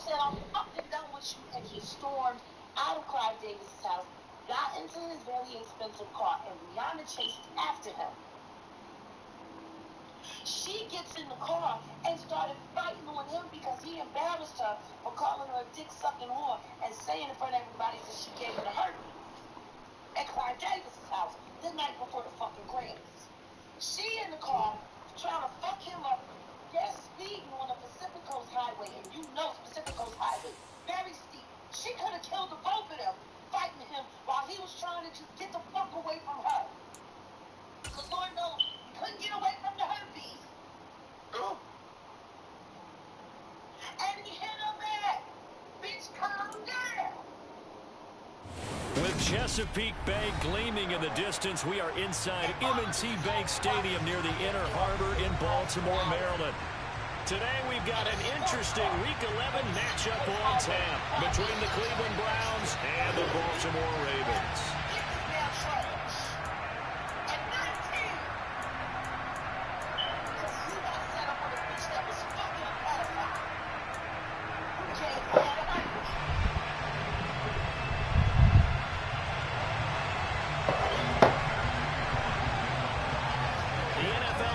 said, I'm fucking done with you, and he stormed out of Clive Davis's house, got into his very expensive car, and Rihanna chased after him. She gets in the car and started fighting on him because he embarrassed her for calling her a dick-sucking whore and saying in front of everybody that she gave him the herpes at Clive Davis's house the night before the fucking Grammys. She in the car trying to fuck him up. They're speeding on the Pacific Coast Highway, and you know Pacific Coast Highway, very steep. She could have killed the both of them fighting him while he was trying to just get the fuck away from her. Because Lord knows he couldn't get away from the herpes. And he hit her back. Bitch, calm down. With Chesapeake Bay gleaming in the distance, we are inside M&T Bank Stadium near the Inner Harbor in Baltimore, Maryland. Today we've got an interesting Week 11 matchup on tap between the Cleveland Browns and the Baltimore Ravens.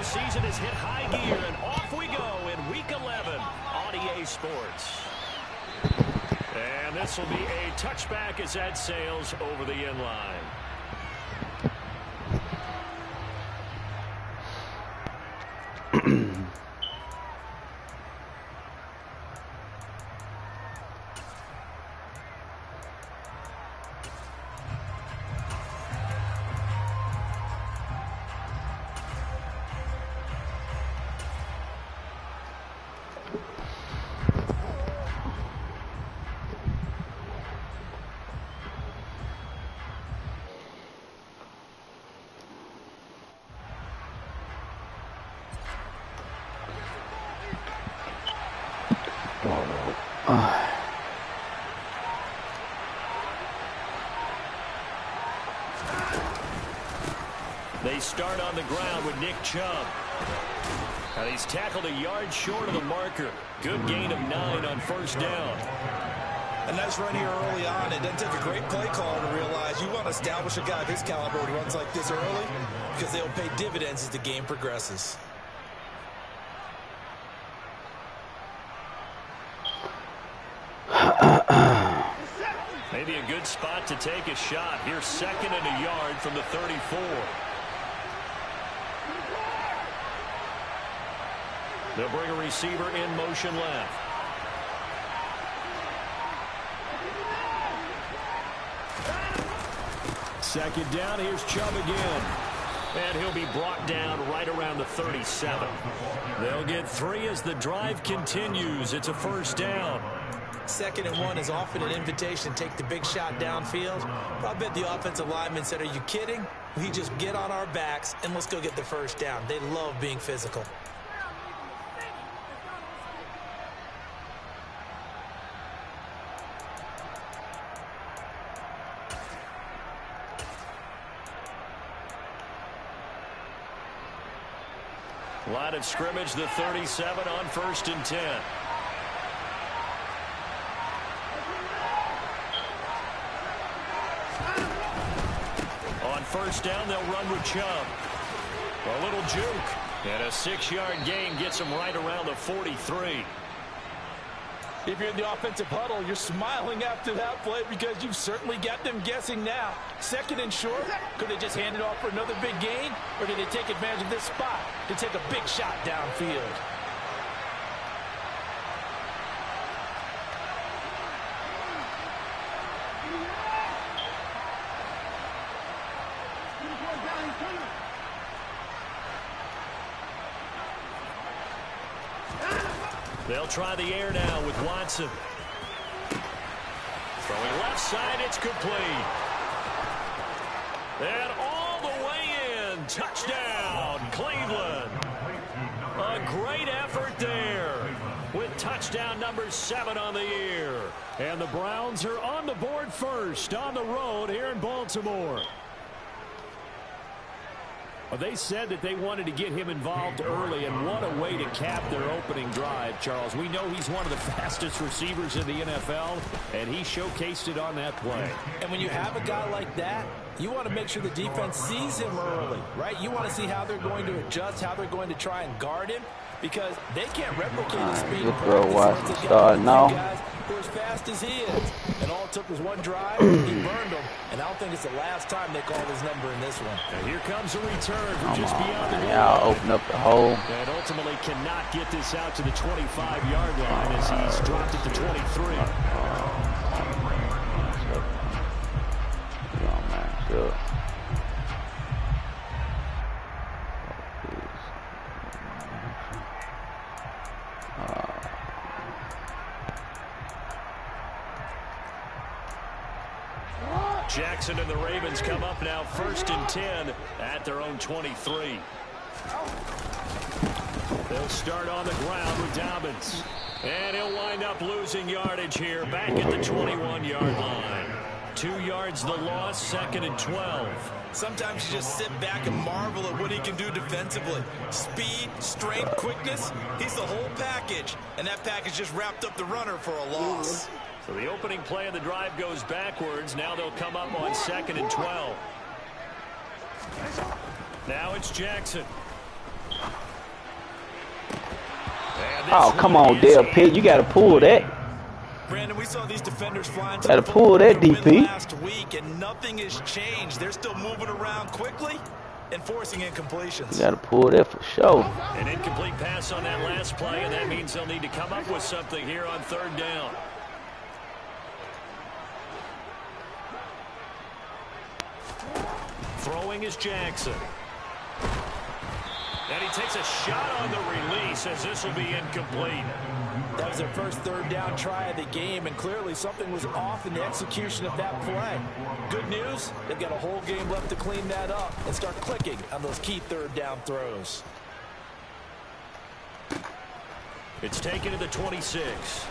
Season is hit high gear, and off we go in Week 11 on EA Sports. And this will be a touchback as that sails over the end line. They start on the ground with Nick Chubb. And he's tackled a yard short of the marker. Good gain of 9 on first down. A nice run here early on. It doesn't take a great play caller to realize you want to establish a guy of his caliber who runs like this early because they'll pay dividends as the game progresses. Maybe a good spot to take a shot. Here's 2nd and a yard from the 34. They'll bring a receiver in motion left. Second down, here's Chubb again. And he'll be brought down right around the 37. They'll get 3 as the drive continues. It's a first down. 2nd and 1 is often an invitation to take the big shot downfield. I bet the offensive lineman said, are you kidding? We just get on our backs and let's go get the first down. They love being physical. Line of scrimmage, the 37 on 1st and 10. On first down, they'll run with Chubb. A little juke. And a 6-yard gain gets him right around the 43. If you're in the offensive huddle, you're smiling after that play because you've certainly got them guessing now. 2nd and short, could they just hand it off for another big gain? Or did they take advantage of this spot to take a big shot downfield? They'll try the air now with Watson. Throwing left side, it's complete. And all the way in. Touchdown, Cleveland. A great effort there with touchdown number 7 on the year. And the Browns are on the board first on the road here in Baltimore. Well, they said that they wanted to get him involved early, and what a way to cap their opening drive, Charles. We know he's one of the fastest receivers in the NFL, and he showcased it on that play. And when you have a guy like that, you want to make sure the defense sees him early, right? You want to see how they're going to adjust, how they're going to try and guard him, because they can't replicate his speed. Good throw, Watson. Start now. Who are as fast as he is. And all it took was one drive. He burned them. And I don't think it's the last time they called his number in this one. And here comes a return from just beyond the goal. Y'all open up the hole. And ultimately cannot get this out to the 25-yard line as he's dropped it to 23. Sure. Jackson and the Ravens come up now 1st and 10 at their own 23. They'll start on the ground with Dobbins. And he'll wind up losing yardage here back at the 21-yard line. 2 yards the loss, 2nd and 12. Sometimes you just sit back and marvel at what he can do defensively. Speed, strength, quickness, he's the whole package. And that package just wrapped up the runner for a loss. So the opening play of the drive goes backwards. Now they'll come up on 2nd and 12. Now it's Jackson. Oh, come on, Dale Pitt. You got to pull that. Brandon, we saw these defenders flying to the pull that DP last week, and nothing has changed. They're still moving around quickly and forcing incompletions. You got to pull that for sure. An incomplete pass on that last play, and that means they'll need to come up with something here on 3rd down. Throwing is Jackson. And he takes a shot on the release as this will be incomplete. That was their first 3rd down try of the game, and clearly something was off in the execution of that play. Good news, they've got a whole game left to clean that up and start clicking on those key 3rd down throws. It's taken to the 26.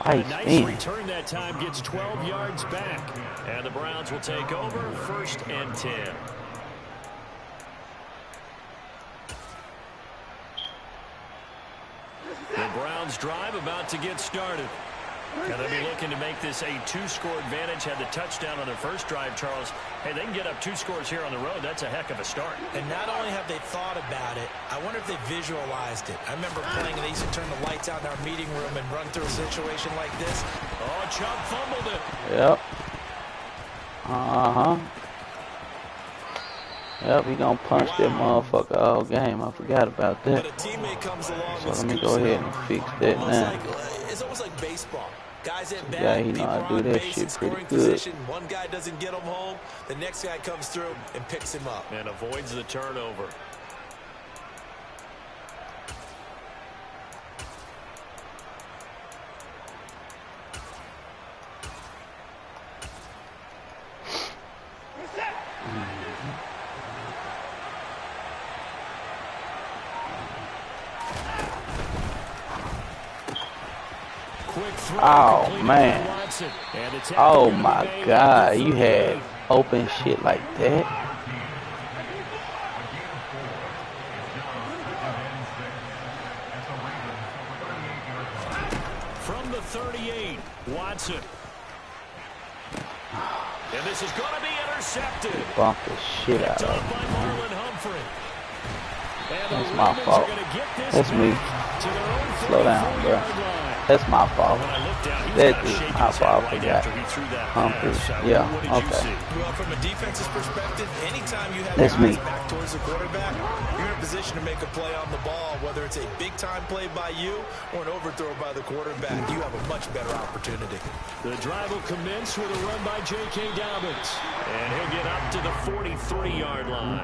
A nice return that time, gets 12 yards back. And the Browns will take over 1st and 10. The Browns drive about to get started. And they'll be looking to make this a 2-score advantage. Had the touchdown on their first drive, Charles. Hey, they can get up 2 scores here on the road. That's a heck of a start. And not only have they thought about it, I wonder if they visualized it. I remember playing, and they used to turn the lights out in our meeting room and run through a situation like this. Oh, Chubb fumbled it. Yep. Yep, he gonna punch that motherfucker all game. I forgot about that. But a teammate comes along, so let me go ahead and fix that now. It's almost like baseball. Guys at bat, yeah, he know how to do that shit pretty good. One guy doesn't get him home, the next guy comes through and picks him up. And avoids the turnover. Oh, man. Oh, my God. You had open shit like that? From the 38, Watson. And this is going to be intercepted. Bump the shit out of it. That's my fault. That's me. Slow down, bro. That's my fault. That is my fault. I forgot. Yeah, okay. Well, from a defense's perspective, anytime you have that's me. Back towards the quarterback, you're in a position to make a play on the ball, whether it's a big-time play by you or an overthrow by the quarterback. You have a much better opportunity. The drive will commence with a run by J.K. Dobbins. And he'll get up to the 43-yard line.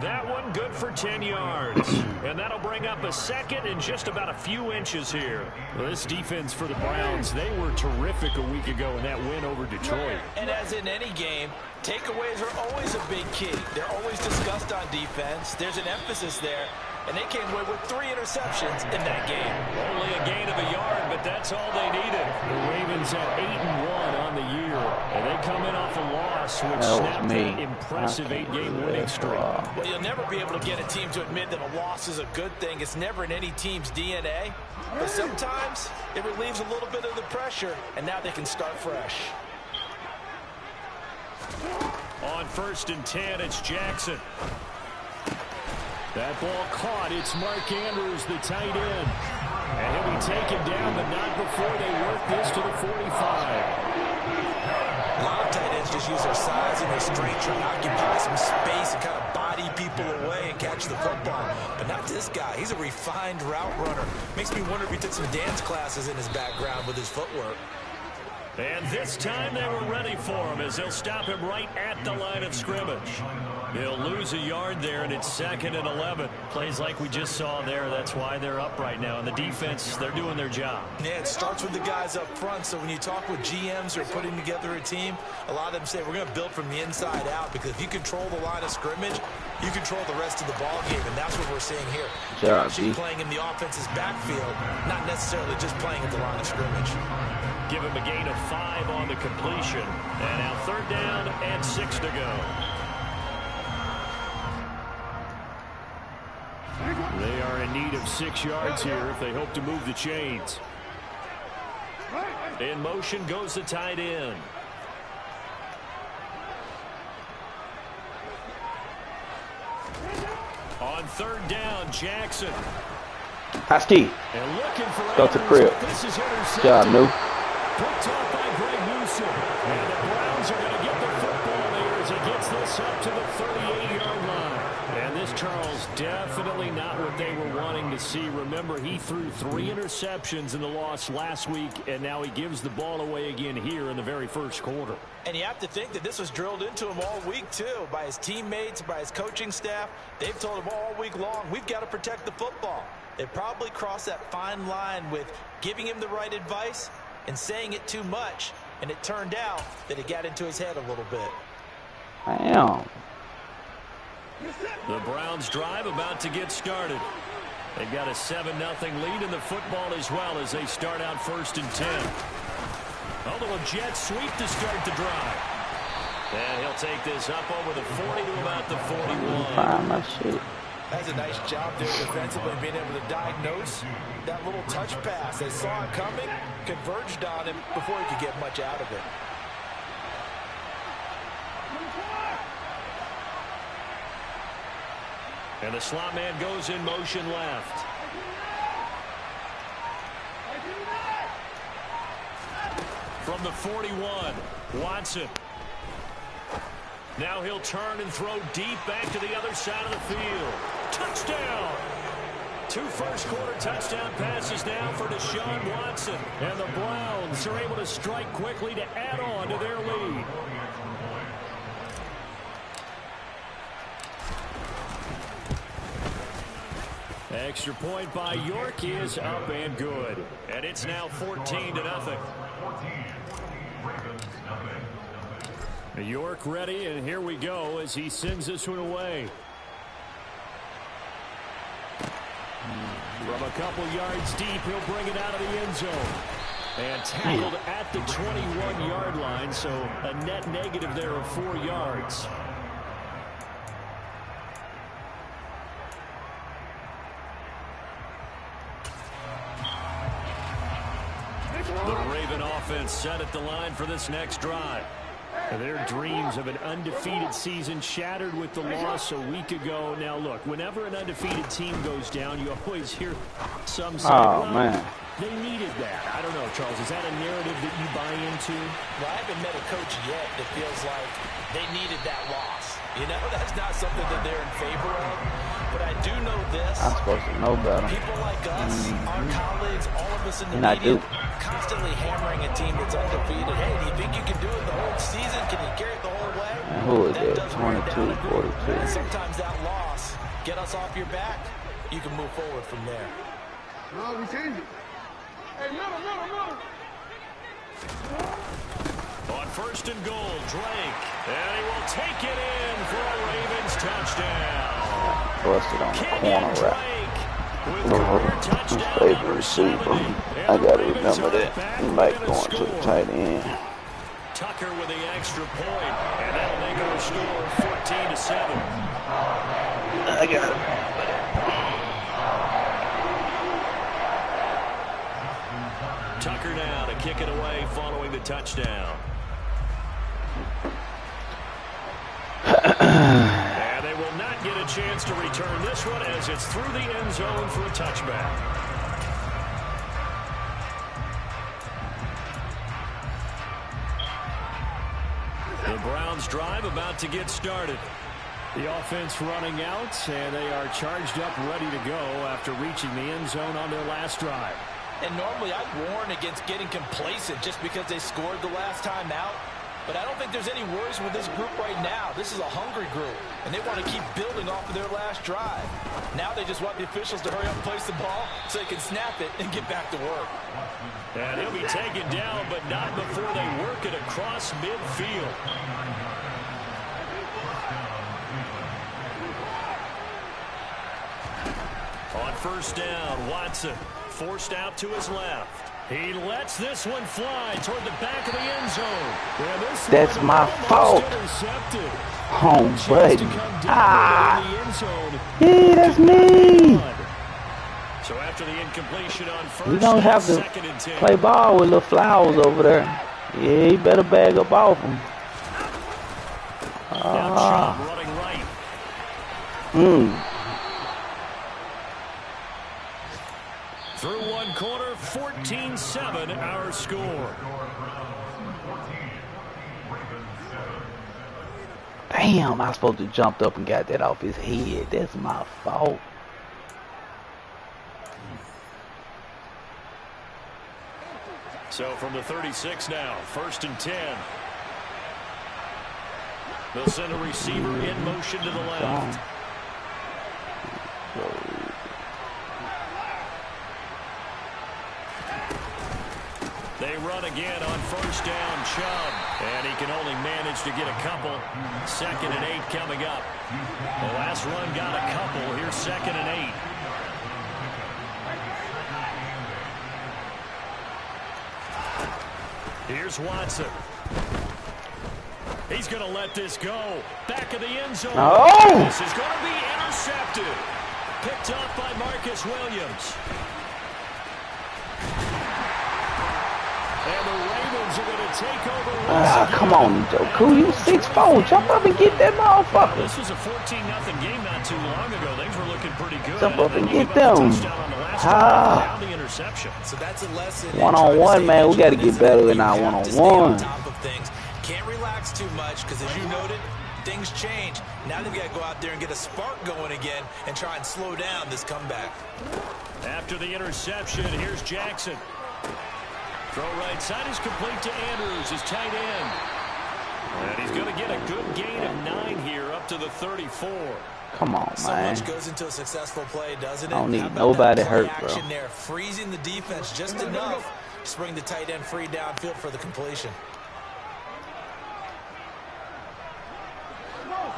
That one good for 10 yards. And that'll bring up a second and just about a few inches here. Well, this defense for the Browns, they were terrific a week ago in that win over Detroit. And as in any game, takeaways are always a big key. They're always discussed on defense. There's an emphasis there. And they came away with 3 interceptions in that game. Only a gain of a yard, but that's all they needed. The Ravens at 8-1 on the year. And they come in off a loss, which snapped that impressive 8-game winning streak. Well, you'll never be able to get a team to admit that a loss is a good thing. It's never in any team's DNA. But sometimes it relieves a little bit of the pressure, and now they can start fresh. On 1st and 10, it's Jackson. That ball caught. It's Mark Andrews, the tight end. And he'll be taken down, but not before they work this to the 45. A lot of tight ends just use their size and their strength to occupy some space and kind of body people away and catch the football. But not this guy. He's a refined route runner. Makes me wonder if he took some dance classes in his background with his footwork. And this time they were ready for him as they'll stop him right at the line of scrimmage. He'll lose a yard there, and it's 2nd and 11. Plays like we just saw there. That's why they're up right now. And the defense, they're doing their job. Yeah, it starts with the guys up front. So when you talk with GMs who are putting together a team, a lot of them say we're going to build from the inside out, because if you control the line of scrimmage, you control the rest of the ball game, and that's what we're seeing here. They're actually playing in the offense's backfield, not necessarily just playing at the line of scrimmage. Give him a gain of 5 on the completion. And now 3rd down and 6 to go. They are in need of 6 yards here if they hope to move the chains. In motion goes the tight end. On 3rd down, Jackson. Husky. Go to crib. Good job, New. Picked off by Greg Newsom. And the Browns are going to get the football there as he gets this up to the 38-yard line. And this, Charles, definitely not what they were wanting to see. Remember, he threw 3 interceptions in the loss last week, and now he gives the ball away again here in the very first quarter. And you have to think that this was drilled into him all week, too, by his teammates, by his coaching staff. They've told him all week long, we've got to protect the football. They probably crossed that fine line with giving him the right advice and saying it too much, and it turned out that it got into his head a little bit. Damn. The Browns drive about to get started. They've got a 7-0 lead in the football as well as they start out 1st and 10. A little jet sweep to start the drive. And he'll take this up over the 40 to about the 41. Find my shit. That's a nice job there defensively, being able to diagnose that little touch pass. They saw him coming, converged on him before he could get much out of it. And the slot man goes in motion left. From the 41, Watson. Now he'll turn and throw deep back to the other side of the field. Touchdown! 2 first-quarter touchdown passes now for Deshaun Watson. And the Browns are able to strike quickly to add on to their lead. Extra point by York is up and good. And it's now 14-0. York ready, and here we go as he sends this one away. From a couple yards deep, he'll bring it out of the end zone. And tackled at the 21-yard line, so a net negative there of 4 yards. The Raven offense set at the line for this next drive. Their dreams of an undefeated season shattered with the loss a week ago. Now, look, whenever an undefeated team goes down, you always hear some say, man. They needed that. I don't know, Charles. Is that a narrative that you buy into? Well, I haven't met a coach yet that feels like they needed that loss. You know, that's not something that they're in favor of. But I do know this. I'm supposed to know better. People like us, our colleagues, all of us in the media, constantly hammering a team that's undefeated. Hey, do you think you can do it the whole season? Can you carry it the whole way? And who is that? 22, 42. Sometimes that loss get us off your back. You can move forward from there. No, we change it. Hey, middle. On first and goal, Drake. And he will take it in for a Ravens touchdown. Busted on the corner route. His favorite receiver. I gotta remember that. He might go into the tight end. Tucker with the extra point, and that'll make our score 14-7. I got it. Tucker now to kick it away following the touchdown. And they will not get a chance to return this one as it's through the end zone for a touchback. The Browns drive about to get started. The offense running out, and they are charged up, ready to go after reaching the end zone on their last drive. And normally I'd warn against getting complacent just because they scored the last time out. But I don't think there's any worries with this group right now. This is a hungry group, and they want to keep building off of their last drive. Now they just want the officials to hurry up and place the ball so they can snap it and get back to work. And he'll be taken down, but not before they work it across midfield. On first down, Watson forced out to his left. He lets this one fly toward the back of the end zone. That's my fault. Home buddy. Ah. Yeah, that's me. So after the incompletion on first, we don't have to play ball with little flowers over there. Yeah, he better bag up off him. Running right. Through one quarter, 14-7 our score. Damn, I was supposed to jump up and got that off his head. That's my fault. So from the 36 now, first and 10. They'll send a receiver in motion to the left. They run again on first down, Chubb. And he can only manage to get a couple. 2nd and 8 coming up. The last run got a couple. Here's 2nd and 8. Here's Watson. He's going to let this go. Back of the end zone. Oh! This is going to be intercepted. Picked up by Marcus Williams. And the Ravens are going to take over. Come on, Joku. You 6'4". Jump up and get that motherfucker. This was a 14-0 game not too long ago. Things were looking pretty good. Jump up and get them. The interception. So that's a lesson. One-on-one, man. We got to get better than our one-on-one. Can't relax too much because, as you noted, things change. Now they've got to go out there and get a spark going again and try and slow down this comeback. After the interception, here's Jackson. Throw right side is complete to Andrews, his tight end. And he's going to get a good gain of 9 here up to the 34. Come on, so man. So much goes into a successful play, doesn't it? I don't need nobody hurt, bro. There, freezing the defense just enough to bring the tight end free downfield for the completion.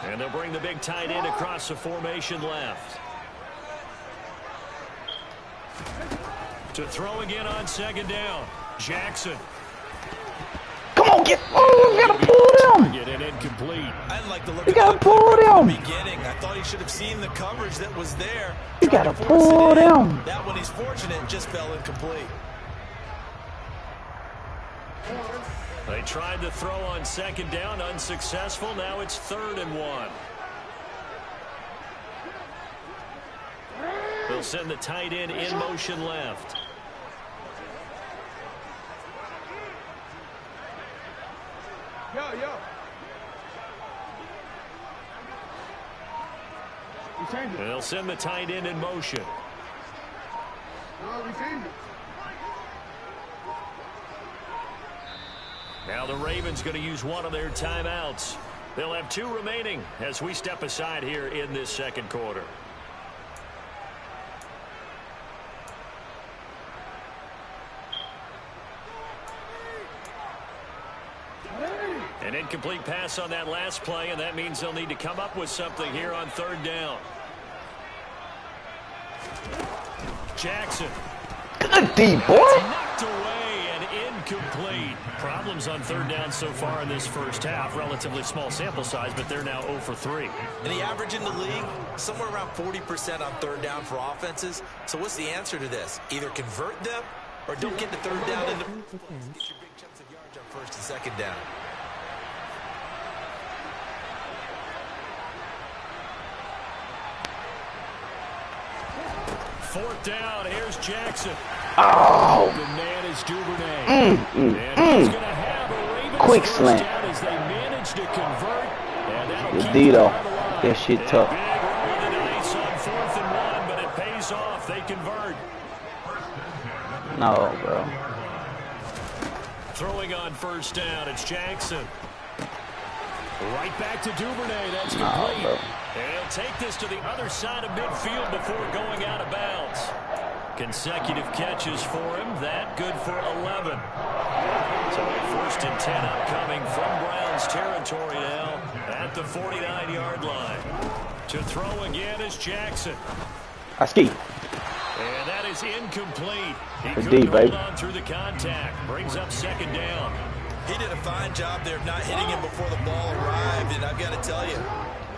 And they'll bring the big tight end across the formation left. To throw again on 2nd down. Jackson. Come on, get. Oh, we gotta pull them. Get it incomplete. I like the look. You gotta pull them. Beginning, I thought he should have seen the coverage that was there. You gotta pull them. That one, he's fortunate, just fell incomplete. They tried to throw on 2nd down, unsuccessful. Now it's 3rd and 1. They'll send the tight end in motion left. Yo. They'll send the tight end in motion. No, we changed it. Now the Ravens going to use one of their timeouts. They'll have 2 remaining as we step aside here in this second quarter. An incomplete pass on that last play, and that means they'll need to come up with something here on 3rd down. Jackson. Good D, boy. Knocked away and incomplete. Problems on 3rd down so far in this first half. Relatively small sample size, but they're now 0 for 3. And the average in the league, somewhere around 40% on 3rd down for offenses. So what's the answer to this? Either convert them or don't get the 3rd down into get your big chunks of yards on 1st and 2nd down. Fourth down, here's Jackson. Oh. The man is Duvernay. And he's going to have a Ravens quick first slant. down as they manage to convert. And that'll Good keep D, the though. drive alive. That shit tough. Big roll of the dice on 4th and 1, but it pays off. They convert. No, bro. Throwing on 1st down, it's Jackson. Right back to Duvernay. That's complete. Bro. And he'll take this to the other side of midfield before going out of bounds. Consecutive catches for him. That good for 11. So a 1st and 10 upcoming from Browns territory now at the 49-yard line. To throw again is Jackson. I ski. And that is incomplete. He Good couldn't D, baby. hold on through the contact. Brings up 2nd down. He did a fine job there of not hitting him before the ball arrived, and I've got to tell you,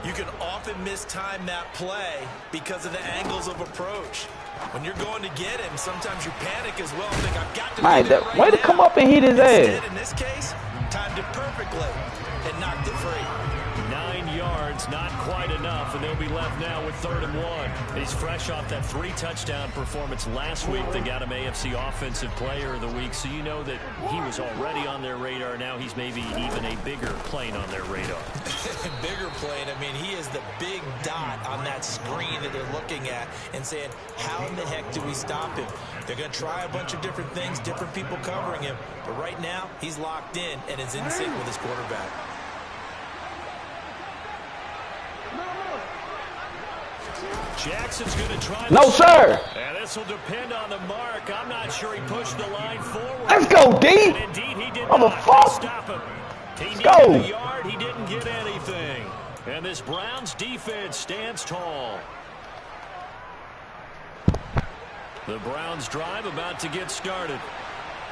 you can often mistime that play because of the angles of approach. When you're going to get him, sometimes you panic as well and think, I've got to Man, get it that right way to now. come up and hit his Instead, ass. in this case, timed it perfectly and knocked it free. 9 yards, not quite enough, and they'll be left now with 3rd and 1. He's fresh off that 3-touchdown performance last week that got him AFC Offensive Player of the Week, so you know that he was already on their radar. Now he's maybe even a bigger plane on their radar. Bigger plane, I mean, he is the big dot on that screen that they're looking at and saying, how in the heck do we stop him? They're going to try a bunch of different things, different people covering him, but right now he's locked in and is in sync with his quarterback. Jackson's going to try. No, sir. And this will depend on the mark. I'm not sure he pushed the line forward. Let's go, D. And indeed, he did not. Fuck. Stop him. He needed go. a yard. He didn't get anything. And this Browns defense stands tall. The Browns drive about to get started.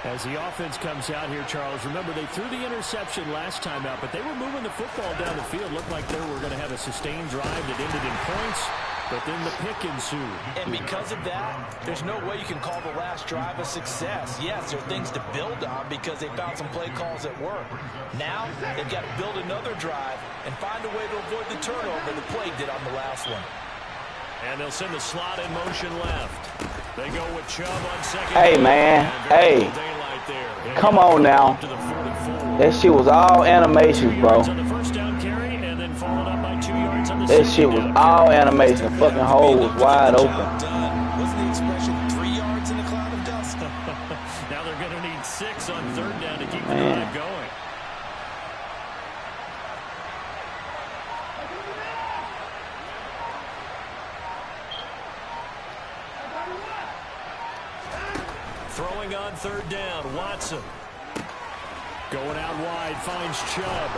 As the offense comes out here, Charles, remember they threw the interception last time out, but they were moving the football down the field. Looked like they were going to have a sustained drive that ended in points, but then the pick ensued. And because of that, there's no way you can call the last drive a success. Yes, there are things to build on because they found some play calls that work. Now, they've got to build another drive and find a way to avoid the turnover the play did on the last one. And they'll send the slot in motion left. They go with Chubb on 2nd. Hey, man. Hey. Come on now. That shit was all animation, bro. That shit was all animation. The fucking hole was wide open. Wasn't the expression 3 yards in a cloud of dust? Now they're going to need 6 on 3rd down to keep the drive going. Throwing on 3rd down, Watson. Going out wide, finds Chubb.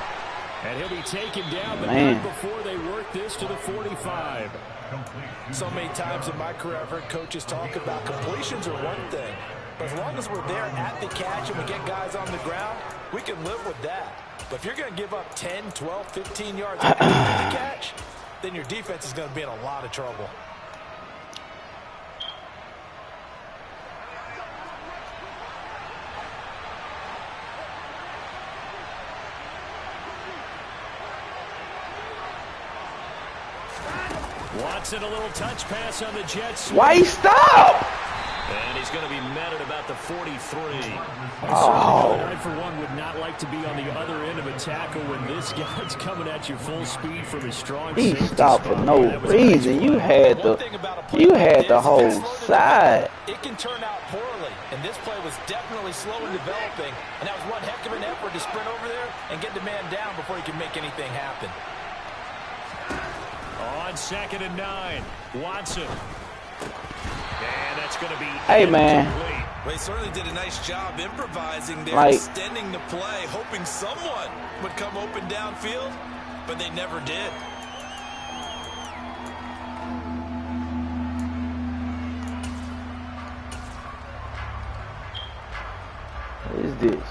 And he'll be taken down, but not before they work this to the 45. So many times in my career, I've heard coaches talk about completions are one thing. But as long as we're there at the catch and we get guys on the ground, we can live with that. But if you're going to give up 10, 12, 15 yards after the catch, then your defense is going to be in a lot of trouble. Watson, a little touch pass on the Jets. Why he stop? And he's going to be met at about the 43. Oh. I, for one, would not like to be on the other end of a tackle when this guy's coming at you full speed from his strong He safety stopped for spot. no reason. You had the whole side. It can turn out poorly, and this play was definitely slow in developing, and that was one heck of an effort to sprint over there and get the man down before he can make anything happen. On 2nd and 9, Watson. And that's going to be hey, man. They certainly did a nice job improvising there, like, extending the play, hoping someone would come open downfield, but they never did. What is this?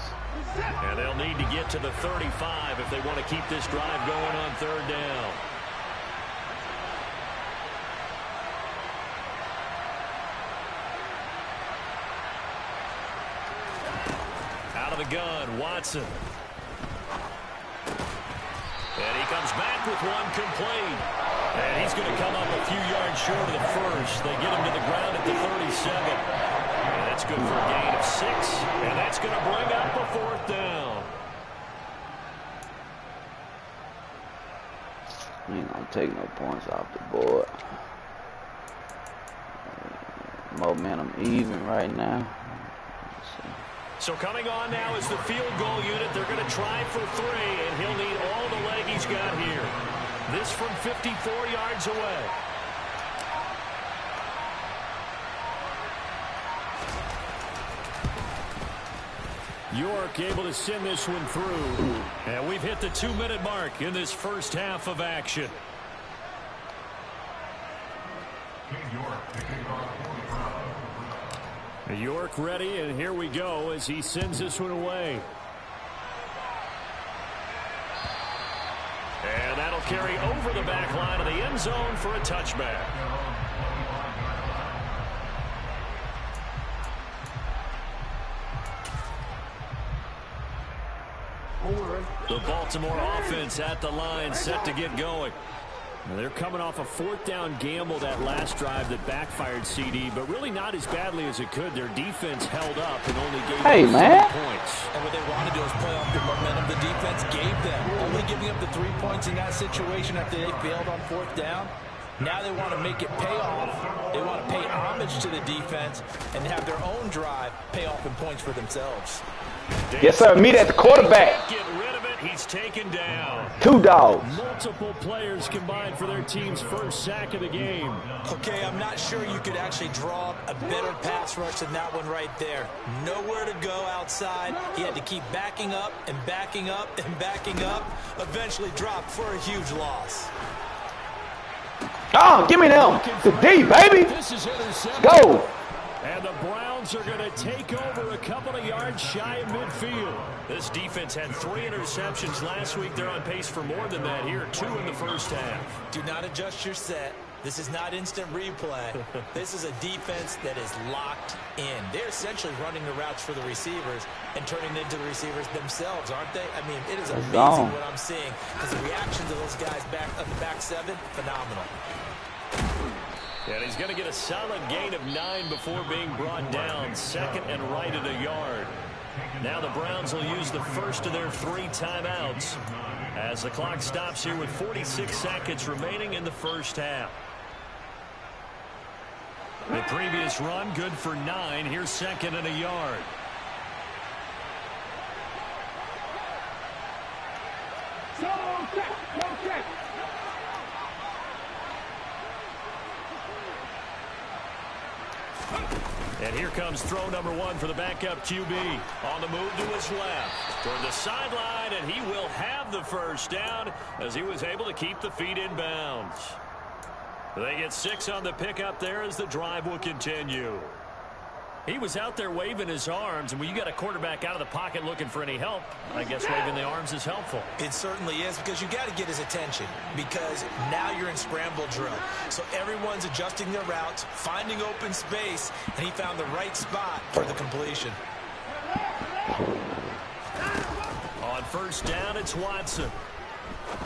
And they'll need to get to the 35 if they want to keep this drive going on 3rd down. Out of the gun, Watson. And he comes back with one complete. And he's going to come up a few yards short of the first. They get him to the ground at the 37. And that's good for a gain of 6. And that's going to bring up a 4th down. We ain't gonna take no points off the board. Momentum even right now. So coming on now is the field goal unit. They're going to try for 3, and he'll need all the leg he's got here. This from 54 yards away. York able to send this one through. And we've hit the 2-minute mark in this first half of action. York ready, and here we go as he sends this one away. And that'll carry over the back line of the end zone for a touchback. The Baltimore offense at the line, set to get going. Now they're coming off a 4th down gamble that last drive that backfired, CD, but really not as badly as it could. Their defense held up and only gave them 3 points. And what they want to do is play off the momentum the defense gave them. Only giving up the 3 points in that situation after they failed on 4th down. Now they want to make it pay off. They want to pay homage to the defense and have their own drive pay off in points for themselves. Yes, sir. Meet at the quarterback. Get rid of it. He's taken down. 2 dogs. Multiple players combined for their team's first sack of the game. Okay, I'm not sure you could actually draw a better pass rush than that one right there. Nowhere to go outside. He had to keep backing up and backing up and backing up. Eventually dropped for a huge loss. Oh, give me them. The D, baby. This is intercepted. Go. And the Browns are going to take over a couple of yards shy of midfield. This defense had 3 interceptions last week. They're on pace for more than that here. 2 in the first half. Do not adjust your set. This is not instant replay. This is a defense that is locked in. They're essentially running the routes for the receivers and turning into the receivers themselves, aren't they? I mean, it is amazing what I'm seeing because the reactions of those guys back on the back 7, phenomenal. And he's going to get a solid gain of 9 before being brought down. 2nd and right at a yard. Now the Browns will use the first of their 3 timeouts as the clock stops here with 46 seconds remaining in the first half. The previous run good for 9. Here's 2nd and a yard. And here comes throw number 1 for the backup QB. On the move to his left. Toward the sideline, and he will have the first down as he was able to keep the feet in bounds. They get 6 on the pickup there as the drive will continue. He was out there waving his arms, and when you got a quarterback out of the pocket looking for any help, I guess waving the arms is helpful. It certainly is, because you got to get his attention, because now you're in scramble drill. So everyone's adjusting their routes, finding open space, and he found the right spot for the completion. On first down, it's Watson.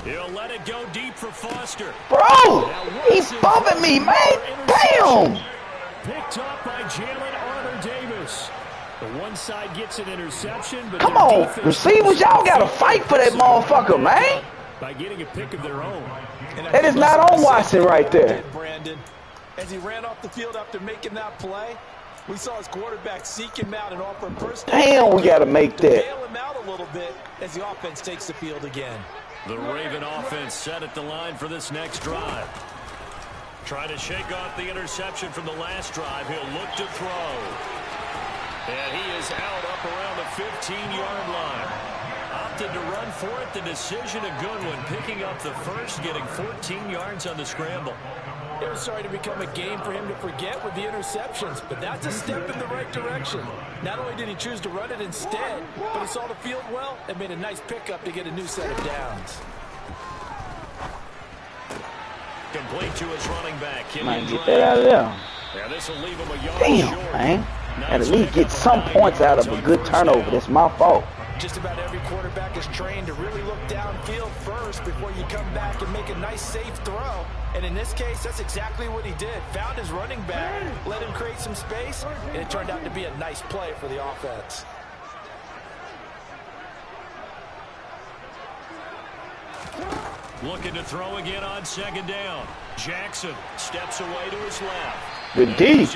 He'll let it go deep for Foster. Bro, he's bumping me, man. Damn. Picked up by Jalen Armour-Davis. The one side gets an interception, but come on, receivers, y'all got to fight for that motherfucker, man. By getting a pick of their own. That is not on Watson right there. Brandon, as he ran off the field after making that play, We saw his quarterback seek him out and offer him personal. Damn, we got to make that. Bail him out a little bit as the offense takes the field again. The Raven offense set at the line for this next drive. Trying to shake off the interception from the last drive. He'll look to throw. And he is out up around the 15-yard line. Opted to run for it. The decision a good one. Picking up the first, getting 14 yards on the scramble. It was starting to become a game for him to forget with the interceptions, but that's a step in the right direction. Not only did he choose to run it instead, but he saw the field well and made a nice pickup to get a new set of downs. Complete to his running back. Man, get that out of there. Yeah, this will leave him a yard Damn, short. man. At least get some points out of a good turnover. That's my fault. Just about every quarterback is trained to really look downfield first before you come back and make a nice, safe throw. And in this case, that's exactly what he did. Found his running back, let him create some space, and it turned out to be a nice play for the offense. Looking to throw again on second down. Jackson steps away to his left. Good D.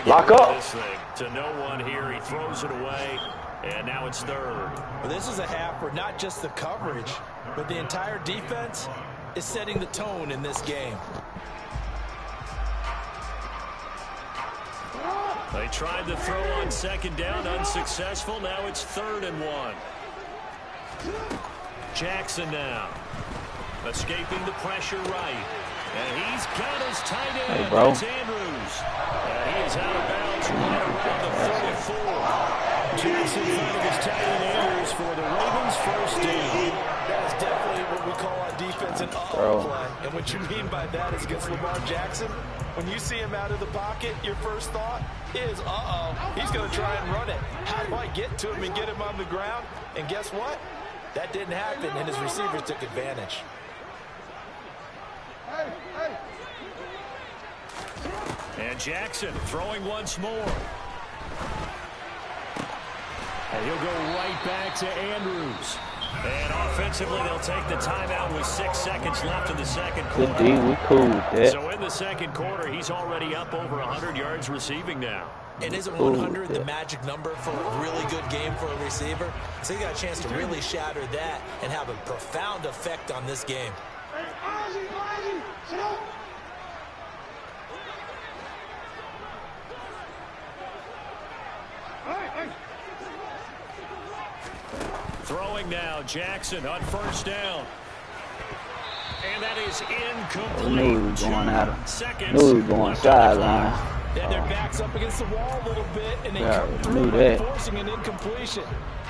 Lock up. This thing to no one here. He throws it away, and now it's third. Well, this is a half where not just the coverage, but the entire defense is setting the tone in this game. They tried to throw on second down, unsuccessful. Now it's 3rd and 1. Jackson now. Escaping the pressure right. And he's got his tight end. Hey, bro. It's Andrews. And he is out of bounds right around the 34. Jackson finding his tight end Andrews for the Ravens' first down. That is definitely what we call on defense an uh-oh play. And what you mean by that is against Lamar Jackson, when you see him out of the pocket, your first thought is, uh-oh, he's going to try and run it. How do I get to him and get him on the ground? And guess what? That didn't happen, and his receivers took advantage. And Jackson throwing once more. And he'll go right back to Andrews. And offensively, they'll take the timeout with 6 seconds left in the second quarter. Good D, we cool with that. So in the second quarter, he's already up over 100 yards receiving now. And isn't 100 the magic number for a really good game for a receiver? So you got a chance to really shatter that and have a profound effect on this game. Throwing now, Jackson on first down. And that is incomplete. Knew he was going out of. Seconds. Knew he was going sideline. Then their backs up against the wall a little bit, and they come Knew through that. forcing an incompletion.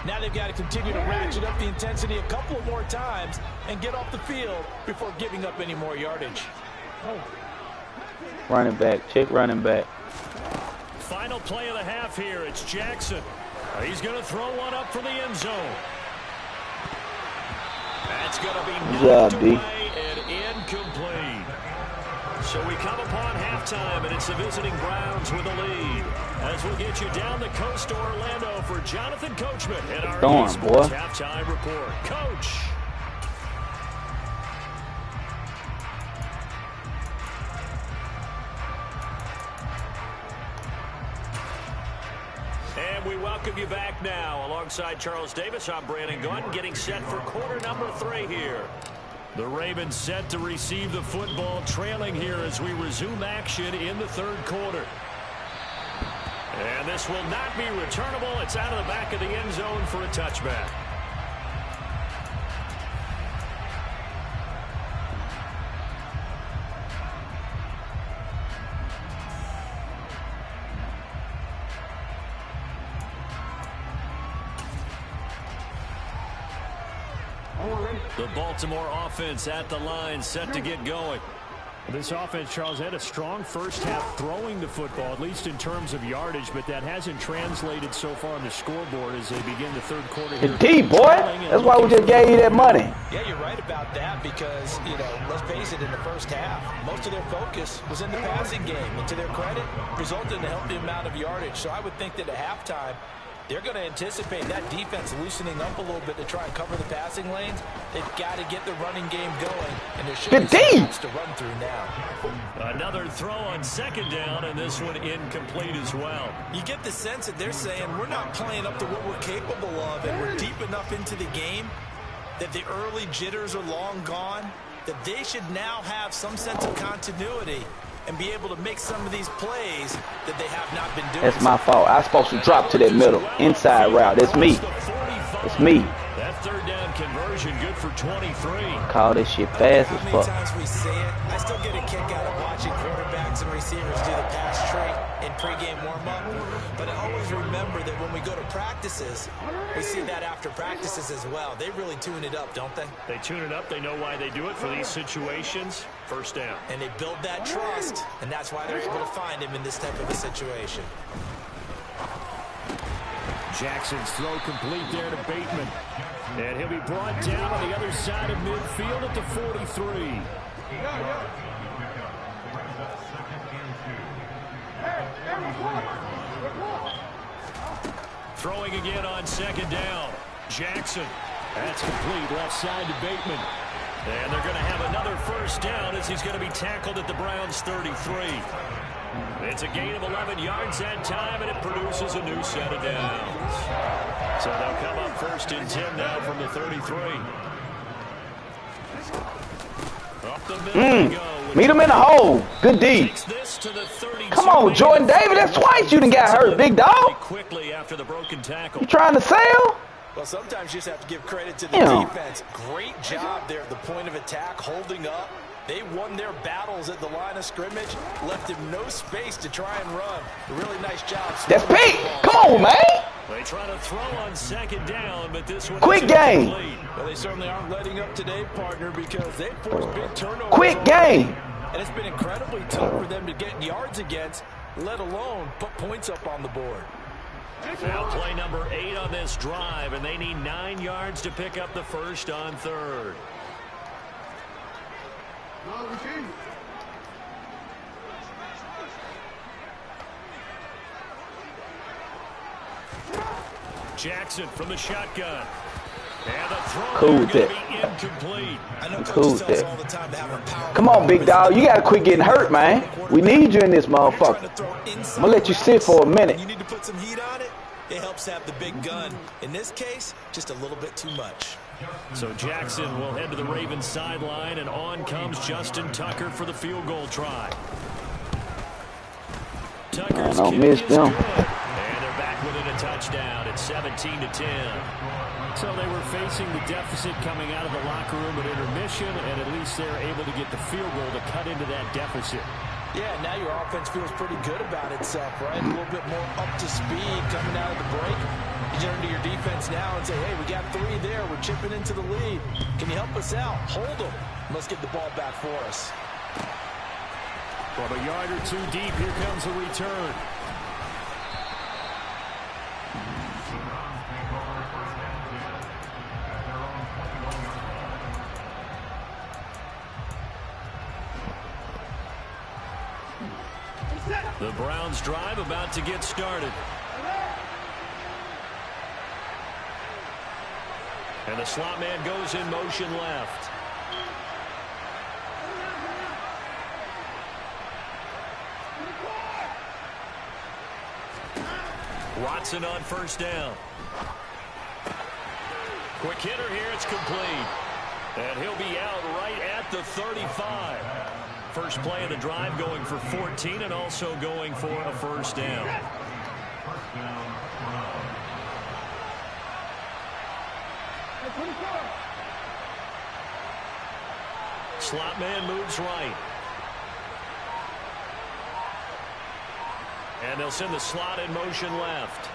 Now they've got to continue to ratchet up the intensity a couple more times and get off the field before giving up any more yardage. Running back, check running back. Final play of the half here. It's Jackson. He's going to throw one up for the end zone. That's going to be knocked away and incomplete. So we come upon halftime, and it's the visiting Browns with a lead. As we'll get you down the coast to Orlando for Jonathan Coachman and our eSports halftime report. Coach. And we welcome you back now. Alongside Charles Davis, I'm Brandon Gunn, getting set for quarter number 3 here. The Ravens set to receive the football, trailing here as we resume action in the 3rd quarter. And this will not be returnable. It's out of the back of the end zone for a touchback. The Baltimore offense at the line, set to get going. This offense, Charles, had a strong first half throwing the football, at least in terms of yardage, but that hasn't translated so far on the scoreboard as they begin the 3rd quarter. It's D, boy. That's why we just gave you that money. Yeah, you're right about that because, you know, let's face it, in the first half, most of their focus was in the passing game. And to their credit, resulted in a healthy amount of yardage. So I would think that at halftime, They're going to anticipate that defense loosening up a little bit to try and cover the passing lanes. They've got to get the running game going, and there should be some gaps to run through now. Another throw on second down, and this one incomplete as well. You get the sense that they're saying we're not playing up to what we're capable of, and we're deep enough into the game that the early jitters are long gone, that they should now have some sense of continuity and be able to make some of these plays that they have not been doing. That's my fault. I was supposed to drop to that middle. Inside route. That's me. It's me. That third down conversion good for 23. Call this shit fast as fuck. How many times we say it, I still get a kick out of watching quarterbacks and receivers do the pass trait in pregame warm-up. But I always remember that when we go to practices, we see that after practices as well. They really tune it up, don't they? They tune it up. They know why they do it for these situations. First down. And they build that trust, and that's why they're able to find him in this type of a situation. Jackson's throw complete there to Bateman. And he'll be brought down on the other side of midfield at the 43. Throwing again on second down. Jackson. That's complete left side to Bateman. And they're going to have another first down as he's going to be tackled at the Browns' 33. It's a gain of 11 yards that time, and it produces a new set of downs. So they'll come up first and 10 now from the 33. Up the middle they go. Meet him in the hole. Good D. Come on, Jordan David. That's twice you done got hurt, big dog. Quickly after the broken tackle. You trying to sail? Well, sometimes you just have to give credit to the defense. Great job there at the point of attack, holding up. They won their battles at the line of scrimmage, left him no space to try and run. A really nice job. That's Pete. Come on, man. They try to throw on second down, but this one quick game. Well, they certainly aren't letting up today, partner, because they forced big turnovers. Quick game. And it's been incredibly tough for them to get yards against, let alone put points up on the board. Now play number 8 on this drive, and they need 9 yards to pick up the first on third. Jackson from the shotgun. And the throw cool going to be incomplete. Cool with that. Come on, big dog. You got to quit getting hurt, man. We need you in this motherfucker. I'm going to let you sit for a minute. You need to put some heat on it. It helps have the big gun. In this case, just a little bit too much. So Jackson will head to the Ravens sideline, and on comes Justin Tucker for the field goal try. Tucker's don't miss them. And they're back within a touchdown at 17-10. So they were facing the deficit coming out of the locker room at intermission, and at least they're able to get the field goal to cut into that deficit. Yeah, now your offense feels pretty good about itself, right? A little bit more up to speed coming out of the break. You turn to your defense now and say, hey, we got 3 there. We're chipping into the lead. Can you help us out? Hold them. Let's get the ball back for us. From a yard or 2 deep, here comes the return. The Browns drive about to get started. And the slot man goes in motion left. Watson on first down. Quick hitter here, it's complete. And he'll be out right at the 35. First play of the drive going for 14 and also going for a first down. Slot man moves right. And they'll send the slot in motion left.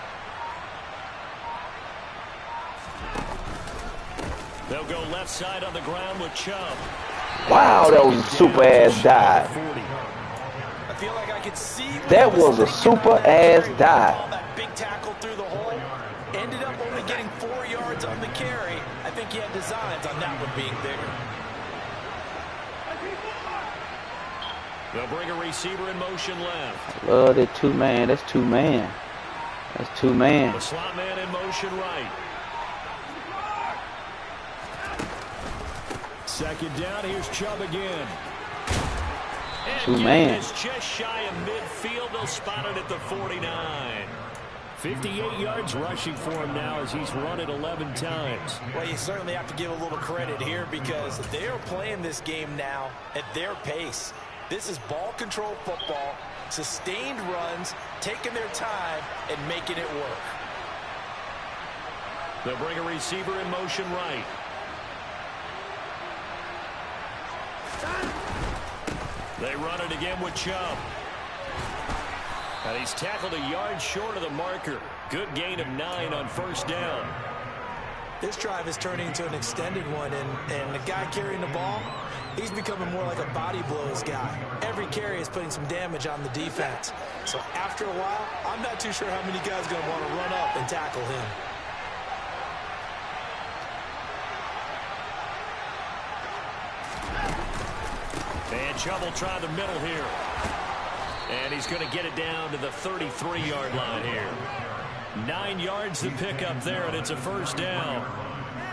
They'll go left side on the ground with Chubb. Wow, that was a super-ass dive. I feel like I could see that was a super-ass dive. That big tackle through the hole. Ended up only getting 4 yards on the carry. I think he had designs on that one being bigger. They'll bring a receiver in motion left. Love that 2-man. That's 2-man. That's 2 man. The slot man in motion right. Second down, here's Chubb again. 2 man. It's just shy of midfield. They'll spot it at the 49. 58 yards rushing for him now as he's run it 11 times. Well, you certainly have to give a little credit here because they are playing this game now at their pace. This is ball control football, sustained runs, taking their time, and making it work. They'll bring a receiver in motion right. They run it again with Chubb. And he's tackled a yard short of the marker. Good gain of 9 on first down. This drive is turning into an extended one, and the guy carrying the ball, he's becoming more like a body blows guy. Every carry is putting some damage on the defense. So after a while, I'm not too sure how many guys are going to want to run up and tackle him. And Chubb will try the middle here. And he's going to get it down to the 33-yard line here. 9 yards to pick up there, and it's a first down.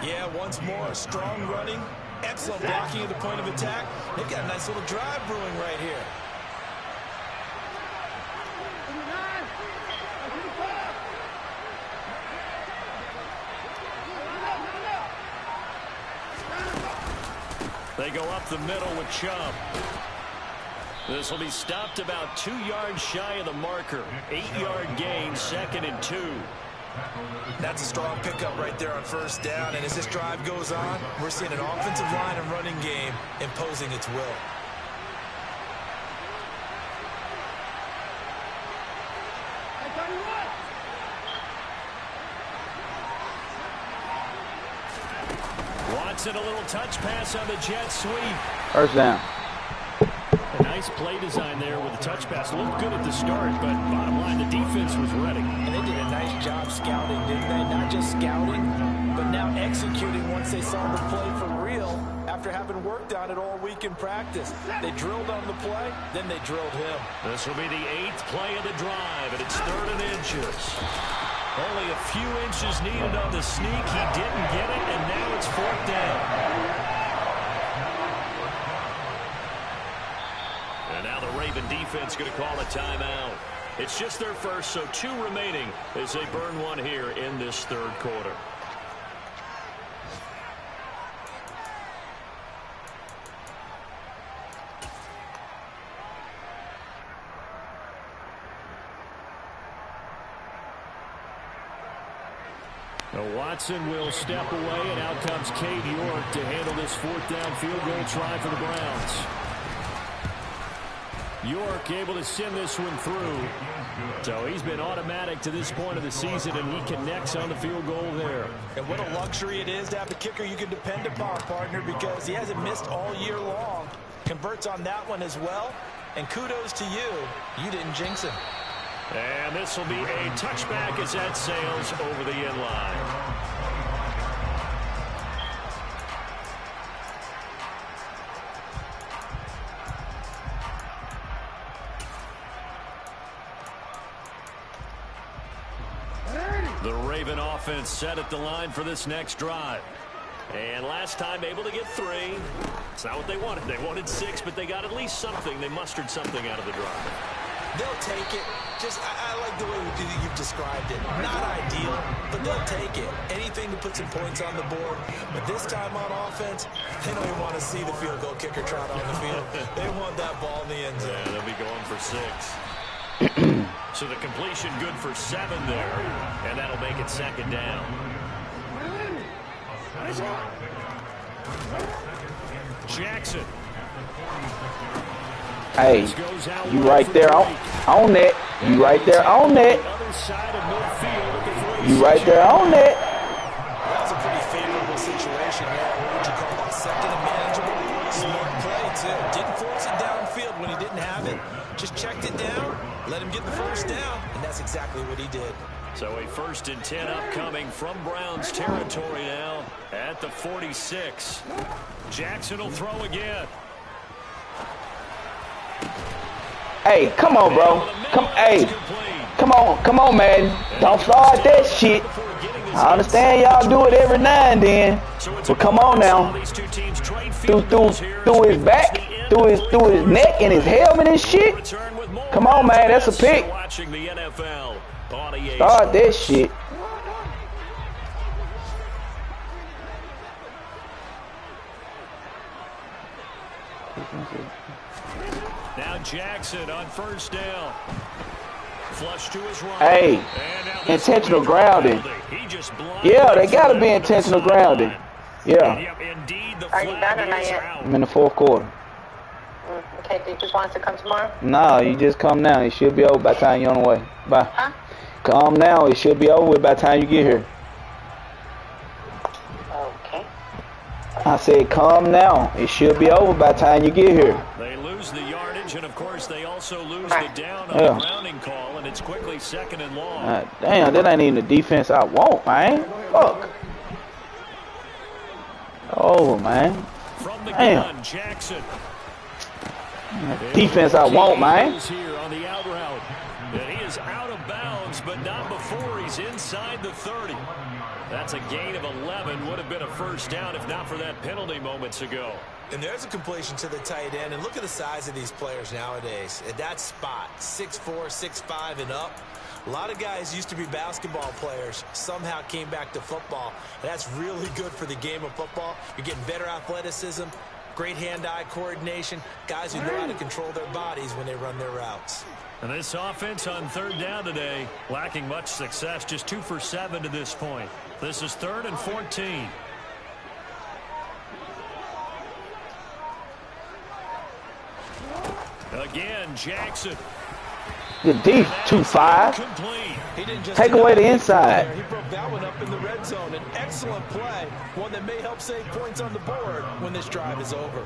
Yeah, once more, strong running, excellent blocking at the point of attack. They've got a nice little drive brewing right here. They go up the middle with Chubb. This will be stopped about 2 yards shy of the marker. 8-yard gain, 2nd and 2. That's a strong pickup right there on first down. And as this drive goes on, we're seeing an offensive line and running game imposing its will. Watson, a little touch pass on the jet sweep. First down. A nice play design there with the touch pass. Looked good at the start, but bottom line, the defense was ready. And they did a nice job scouting, didn't they? Not just scouting, but now executing once they saw the play for real after having worked on it all week in practice. They drilled on the play, then they drilled him. This will be the 8th play of the drive, and it's 3rd and inches. Only a few inches needed on the sneak. He didn't get it, and now it's 4th down. And now the Raven defense going to call a timeout. It's just their first, so 2 remaining as they burn one here in this 3rd quarter. Now Watson will step away, and out comes Cade York to handle this 4th down field goal try for the Browns. York able to send this one through. So he's been automatic to this point of the season, and he connects on the field goal there. And what a luxury it is to have a kicker you can depend upon, partner, because he hasn't missed all year long. Converts on that one as well. And kudos to you. You didn't jinx him. And this will be a touchback as that sails over the end line. The Raven offense set at the line for this next drive. And last time able to get 3. It's not what they wanted. They wanted 6, but they got at least something. They mustered something out of the drive. They'll take it. Just, I like the way you've described it. Not ideal, but they'll take it. Anything to put some points on the board. But this time on offense, they don't even want to see the field goal kicker trot on the field. They want that ball in the end zone. Yeah, they'll be going for 6. So the completion good for 7 there. And that'll make it 2nd down. Jackson. Hey, you right there on it. You right there on it. You right there on it. That was a pretty favorable situation there. What would you call that? 2nd and manageable. Smart play, too. Didn't force it downfield when he didn't have it. Just checked it down, let him get the first down, and that's exactly what he did. So a 1st and 10 upcoming from Browns territory now at the 46. Jackson will throw again. Hey, come on, bro. Come Come on, man. Don't start that shit. I understand y'all do it every now and then, but come on now. Through his back, through his neck and his helmet and shit. Come on, man. That's a pick. Start that shit. Now Jackson on first down. Flush to his right. Hey, intentional grounding. Yeah, they gotta be intentional grounding. Yeah. Are you done or not yet? I'm in the fourth quarter. Okay, do you just want us to come tomorrow? No, you just come now. It should be over by the time you're on the way. Bye. Huh? Come now. It should be over by the time you get here. Okay. I said come now. It should be over by the time you get here. They lose the yardage, and of course they also lose the down on the grounding call, and it's quickly second and long. Damn, that ain't even the defense I want, man. Fuck. Oh, man. From the Damn. gun, Jackson. Defense I want, man. Here on the out route. And he is out of bounds, but not before he's inside the 30. That's a gain of 11. Would have been a first down if not for that penalty moments ago. And there's a completion to the tight end. And look at the size of these players nowadays. At that spot, 6'4", 6'5", and up. A lot of guys used to be basketball players, somehow came back to football. And that's really good for the game of football. You're getting better athleticism, great hand-eye coordination, guys who know how to control their bodies when they run their routes. And this offense on third down today, lacking much success, just 2 for 7 to this point. This is 3rd and 14. Again, Jackson. Good deep, 2-5. Take away the inside. He broke that one up in the red zone. An excellent play, one that may help save points on the board when this drive is over.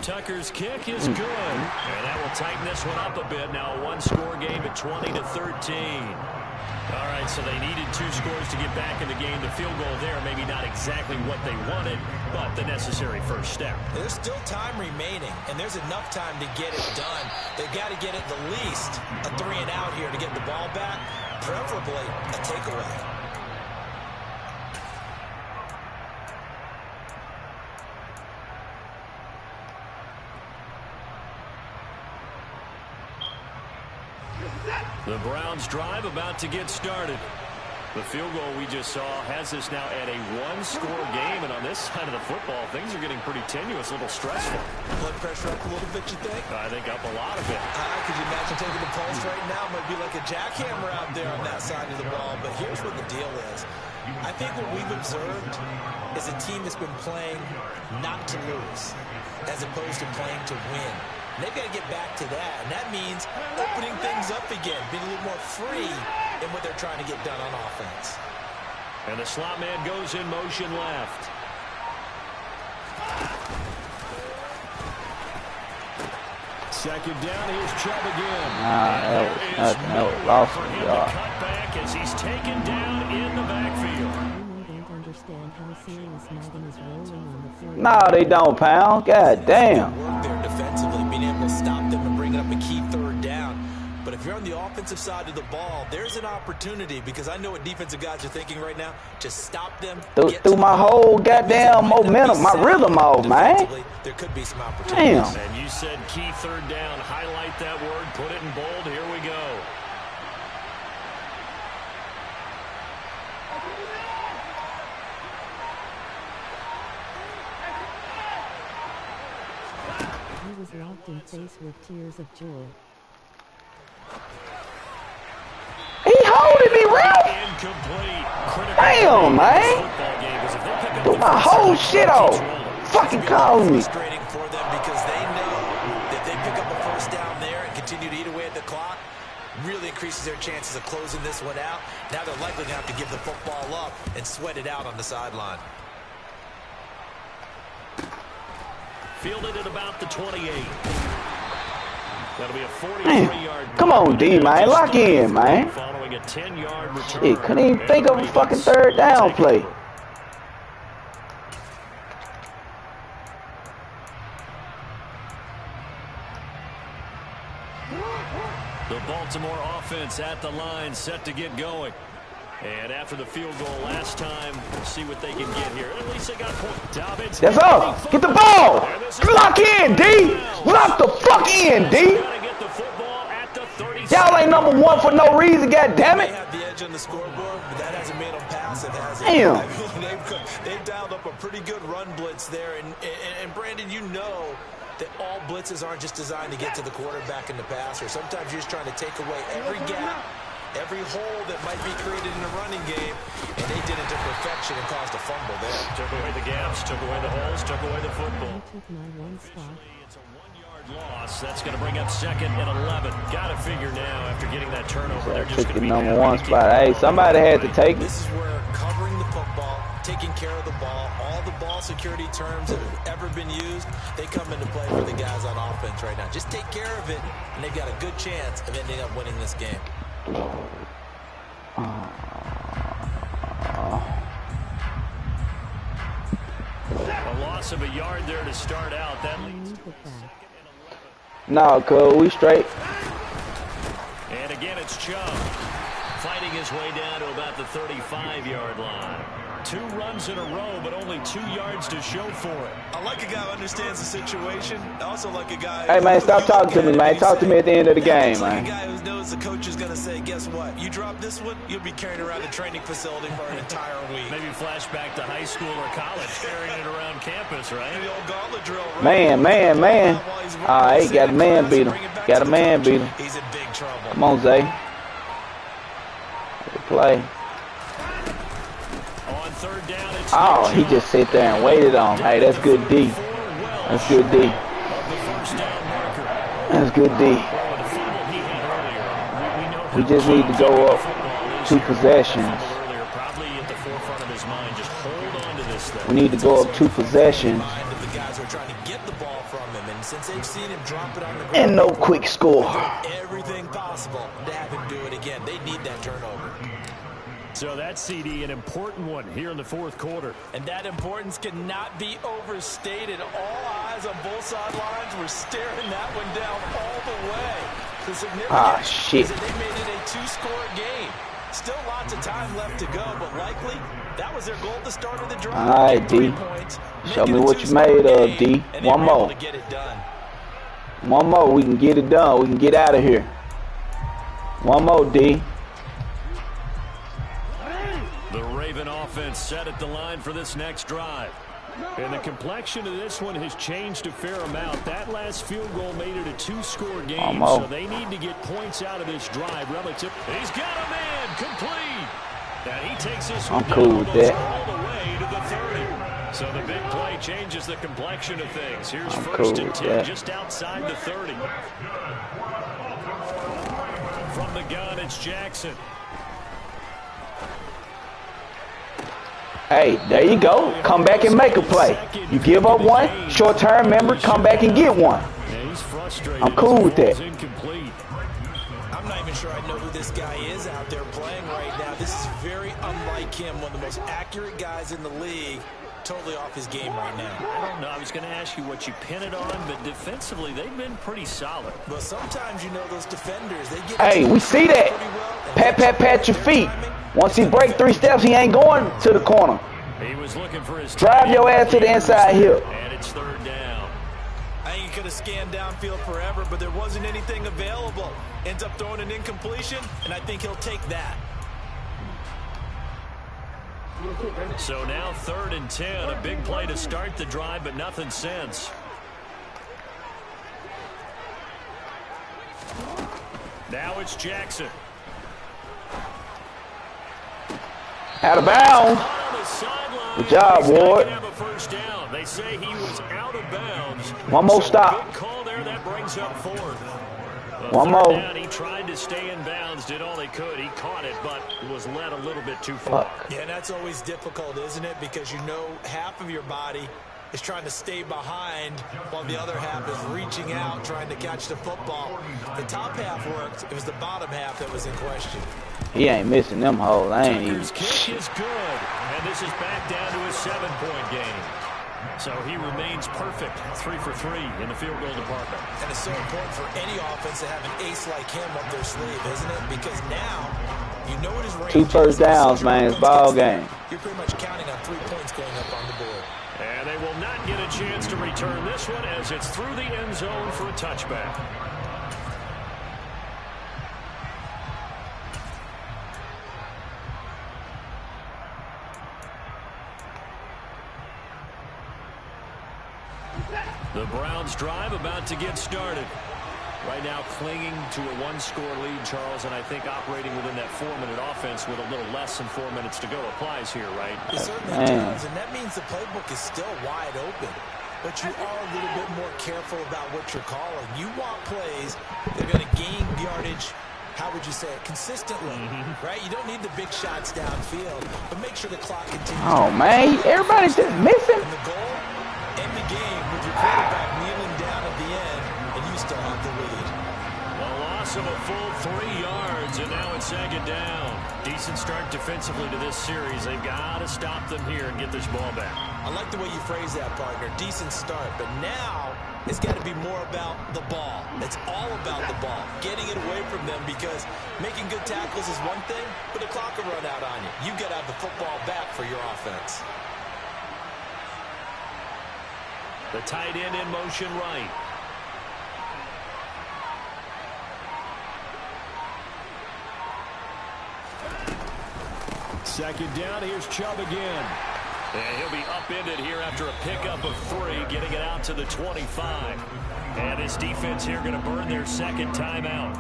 Tucker's kick is good, and that will tighten this one up a bit. Now a one-score game at 20-13. All right, so they needed 2 scores to get back in the game. The field goal there, maybe not exactly what they wanted, but the necessary first step. There's still time remaining, and there's enough time to get it done. They've got to get at the least a 3-and-out here to get the ball back, preferably a takeaway. The Browns drive about to get started. The field goal we just saw has us now at a one-score game, and on this side of the football, things are getting pretty tenuous, a little stressful. Blood pressure up a little bit, you think? I think up a lot of it. Could you imagine taking the pulse right now? Might be like a jackhammer out there on that side of the ball, but here's what the deal is. I think what we've observed is a team that's been playing not to lose, as opposed to playing to win. And they've got to get back to that, and that means opening things up again, being a little more free in what they're trying to get done on offense. And the slot man goes in motion left. Second down, here's Chubb again. That was nothing. That was lost for the yard. Cutback as he's taken down in the backfield. No, they don't, Pound. God damn. Work there defensively, being able to stop them and bring it up a key third down. But if you're on the offensive side of the ball, there's an opportunity, because I know what defensive guys are thinking right now. Just stop them. Threw my whole goddamn momentum, my rhythm off, man. There could be some opportunities. Damn. And you said key third down. Highlight that word. Put it in bold. Here we go. He was locked in face with tears of joy. He holding me, Ralph. Damn, man. Threw my whole shit off. Fucking calling me. Frustrating for them, because they know that they pick up a first down there and continue to eat away at the clock, really increases their chances of closing this one out. Now they're likely to have to give the football up and sweat it out on the sideline. Fielded at about the 28. That'll be a 43-yard. Come on, D, man. Lock in, man. Following a 10-yard return. Shit, couldn't even think of a fucking third down play. The Baltimore offense at the line, set to get going. And after the field goal last time, we'll see what they can get here. At least they got points. That's up. Get the ball. Lock in, D. Lock the fuck in, D. Y'all ain't number one for no reason, goddammit. They have the edge on the scoreboard, but that hasn't made them pass. It hasn't. Damn. They've dialed up a pretty good run blitz there. And Brandon, you know that all blitzes aren't just designed to get to the quarterback in the passer. Sometimes you're just trying to take away every gap, every hole that might be created in the running game, and they did it to perfection and caused a fumble there. Took away the gaps, took away the holes, took away the football. I took my one spot. It's a 1-yard loss. That's going to bring up 2nd and 11. Got to figure now after getting that turnover, they're just going to be number one spot. Hey, somebody had to take it. This is where covering the football, taking care of the ball, all the ball security terms that have ever been used, they come into play for the guys on offense right now. Just take care of it, and they've got a good chance of ending up winning this game. A loss of a yard there to start out. That leads to no, cuz we straight. And again, it's Chubb fighting his way down to about the 35-yard line. 2 runs in a row, but only 2 yards to show for it. I like a guy who understands the situation. I also like a guy. Hey, man, stop talking to me, man. Talk to me at the end of the game, man. Like a guy who knows the coach is going to say, guess what? You drop this one, you'll be carrying around the training facility for an entire week. Maybe flashback to high school or college, carrying it around campus, right? The old gauntlet drill. Right? Man. He got a man beat him. Got a man beat him. He's in big trouble. Come on, Zay. Good play. On 3rd down, it's oh, he just sit there and waited on him. Hey, that's good D. That's good D. That's good D. We just need to go up 2 possessions. We need to go up 2 possessions. And no quick score. Everything possible to have him do it again. They need that turnover. So that CD, an important one here in the 4th quarter. And that importance cannot be overstated. All eyes on both sidelines were staring that one down all the way. The significance shit. is that they made it a 2-score game. Still lots of time left to go, but likely that was their goal at the start of the drive. All right, D. Show me what you made of, D. One more. One more. We can get it done. We can get out of here. One more, D. The Raven offense set at the line for this next drive. And the complexion of this one has changed a fair amount. That last field goal made it a 2-score game, so they need to get points out of this drive relative. He's got a man complete. Now he takes this one cool with that. all the way to the 30. So the big play changes the complexion of things. Here's 1st and 10 just outside the 30. From the gun, it's Jackson. Hey, there you go. Come back and make a play. You give up one, short term, remember, come back and get one. I'm cool with that. I'm not even sure I know who this guy is out there playing right now. This is very unlike him, one of the most accurate guys in the league. Totally off his game right now. I don't know. I was going to ask you what you pin it on, but defensively, they've been pretty solid. But sometimes, you know, those defenders, they get... Hey, we see that. Pat your feet. Once he break 3 steps, he ain't going to the corner. He was looking for his drive your ass to the inside hip. And it's 3rd down. I think he could have scanned downfield forever, but there wasn't anything available. Ends up throwing an incompletion, and I think he'll take that. So now 3rd and 10, a big play to start the drive, but nothing since. Now it's Jackson. Out of bounds. Good job, Ward. They say he was out of bounds. One more stop. Good call there. That brings up 4th. One more. Down, he tried to stay in bounds, did all he could. He caught it, but was led a little bit too far. Yeah, that's always difficult, isn't it? Because you know half of your body is trying to stay behind while the other half is reaching out, trying to catch the football. The top half worked. It was the bottom half that was in question. He ain't missing them holes. I ain't even. Kick is good, and this is back down to a 7-point game. So he remains perfect, 3 for 3 in the field goal department. And it's so important for any offense to have an ace like him up their sleeve, isn't it? Because now you know what his range is. 2 first downs, man. It's ball game. You're pretty much counting on 3 points going up on the board. And they will not get a chance to return this one as it's through the end zone for a touchback. The Browns drive about to get started. Right now clinging to a 1-score lead, Charles, and I think operating within that 4-minute offense with a little less than 4 minutes to go applies here, right? It certainly does, and that means the playbook is still wide open. But you are a little bit more careful about what you're calling. You want plays that are going to gain yardage, how would you say it, consistently, right? You don't need the big shots downfield, but make sure the clock continues. Oh, man, everybody's just missing. And the goal, end the game with your quarterback kneeling down at the end, and you still have the lead. A loss of a full 3 yards, and now it's second down. Decent start defensively to this series. They've got to stop them here and get this ball back. I like the way you phrase that, partner. Decent start, but now it's got to be more about the ball. It's all about the ball, getting it away from them, because making good tackles is one thing, but the clock will run out on you. You've got to have the football back for your offense. The tight end in motion right. Second down, here's Chubb again. And he'll be upended here after a pickup of 3, getting it out to the 25. And this defense here going to burn their second timeout.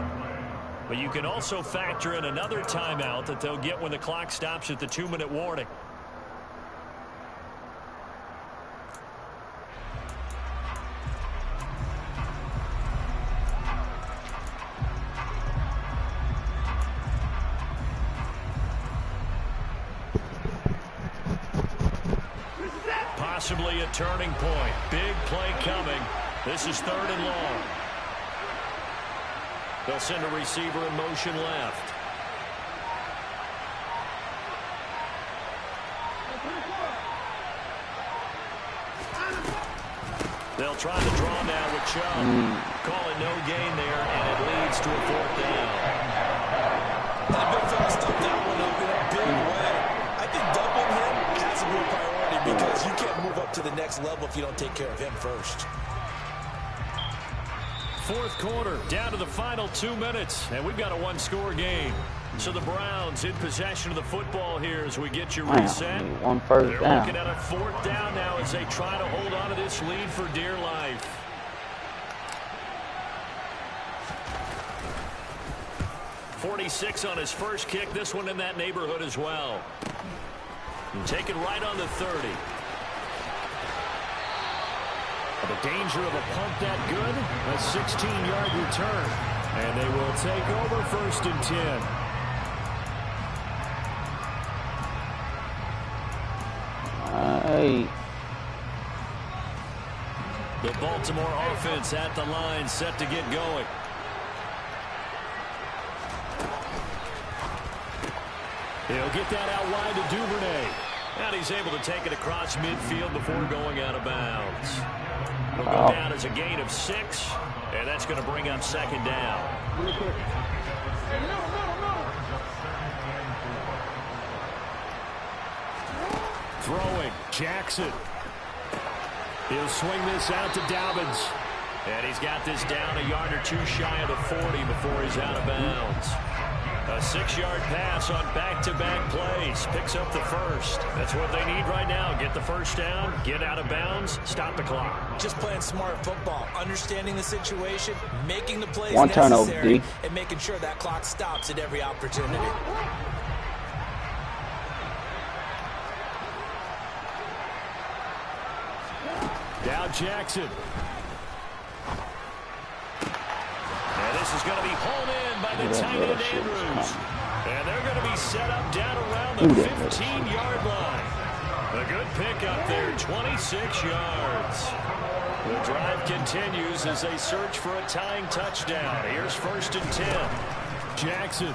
But you can also factor in another timeout that they'll get when the clock stops at the 2-minute warning. Possibly a turning point. Big play coming. This is 3rd and long. They'll send a receiver in motion left. They'll try to draw now with Chubb. Call it no gain there, and it leads to a 4th down. And the big fella stuffed that one up in a big way. I think doubling him has to be a priority, because you can't move up to the next level if you don't take care of him first. 4th quarter, down to the final 2 minutes, and we've got a 1-score game. So the Browns in possession of the football here as we get you reset. One first They're down. looking at a 4th down now as they try to hold on to this lead for dear life. .46 on his first kick. This one in that neighborhood as well. And take it right on the 30. The danger of a punt that good. A 16-yard return. And they will take over 1st and 10. The Baltimore offense at the line, set to get going. He'll get that out wide to Duvernay. And he's able to take it across midfield before going out of bounds. He'll go down as a gain of 6, and that's going to bring up 2nd down. Throwing, Jackson. He'll swing this out to Dobbins. And he's got this down a yard or 2 shy of the 40 before he's out of bounds. A 6-yard pass on back-to-back plays. Picks up the 1st. That's what they need right now. Get the 1st down, get out of bounds, stop the clock. Just playing smart football, understanding the situation, making the plays One turnover, necessary, and making sure that clock stops at every opportunity. Down Jackson. And this is going to be hauled in by the tight end Andrews. And they're going to be set up down around the 15-yard line. A good pickup there, 26 yards. The drive continues as they search for a tying touchdown. Here's 1st and 10. Jackson.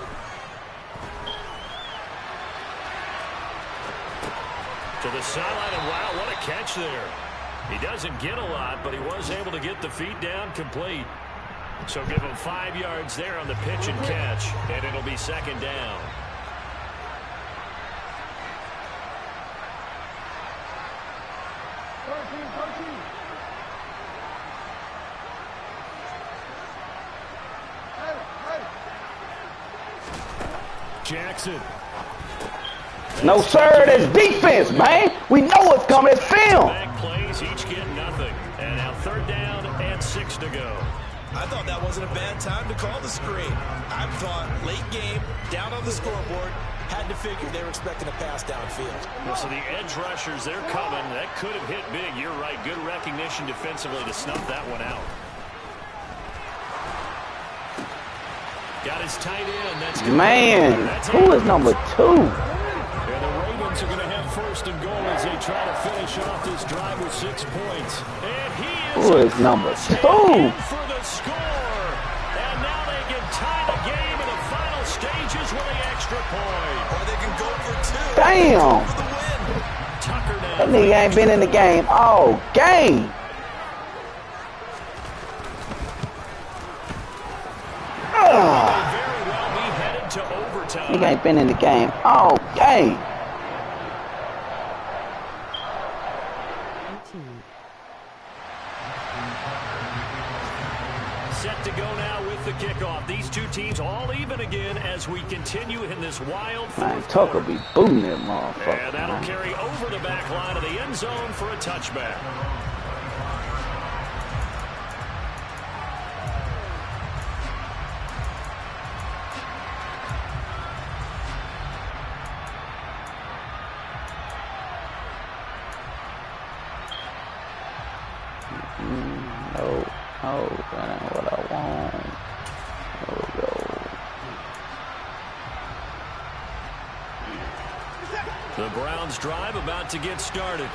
To the sideline, and wow, what a catch there. He doesn't get a lot, but he was able to get the feet down complete. So give him 5 yards there on the pitch and catch, and it'll be second down. Jackson. No, sir, that's defense, man. We know what's coming. It's film. Back plays, each get nothing. And now 3rd down and 6 to go. I thought that wasn't a bad time to call the screen. I thought late game, down on the scoreboard, had to figure they were expecting a pass downfield. Well, so the edge rushers, they're coming. That could have hit big. You're right. Good recognition defensively to snuff that one out. Got his tight end. That's good. Man, who is number 2? And the Ravens are going to have 1st and goal as they try to finish off this drive with 6 points. And he is Who is number 2? for the score. And now they can tie the game in the final stages with the extra point. Or they can go for 2. Damn. For the win. Tucker now. That nigga ain't been in the game all game. Very well be headed to overtime. Nigga ain't been in the game all game. Set to go now with the kickoff. These two teams all even again as we continue in this wild Man, fourth Tucker quarter. be booting that motherfucker. And that'll Man. carry over the back line of the end zone for a touchback. No, that ain't what I want. There we go. The Browns drive about to get started.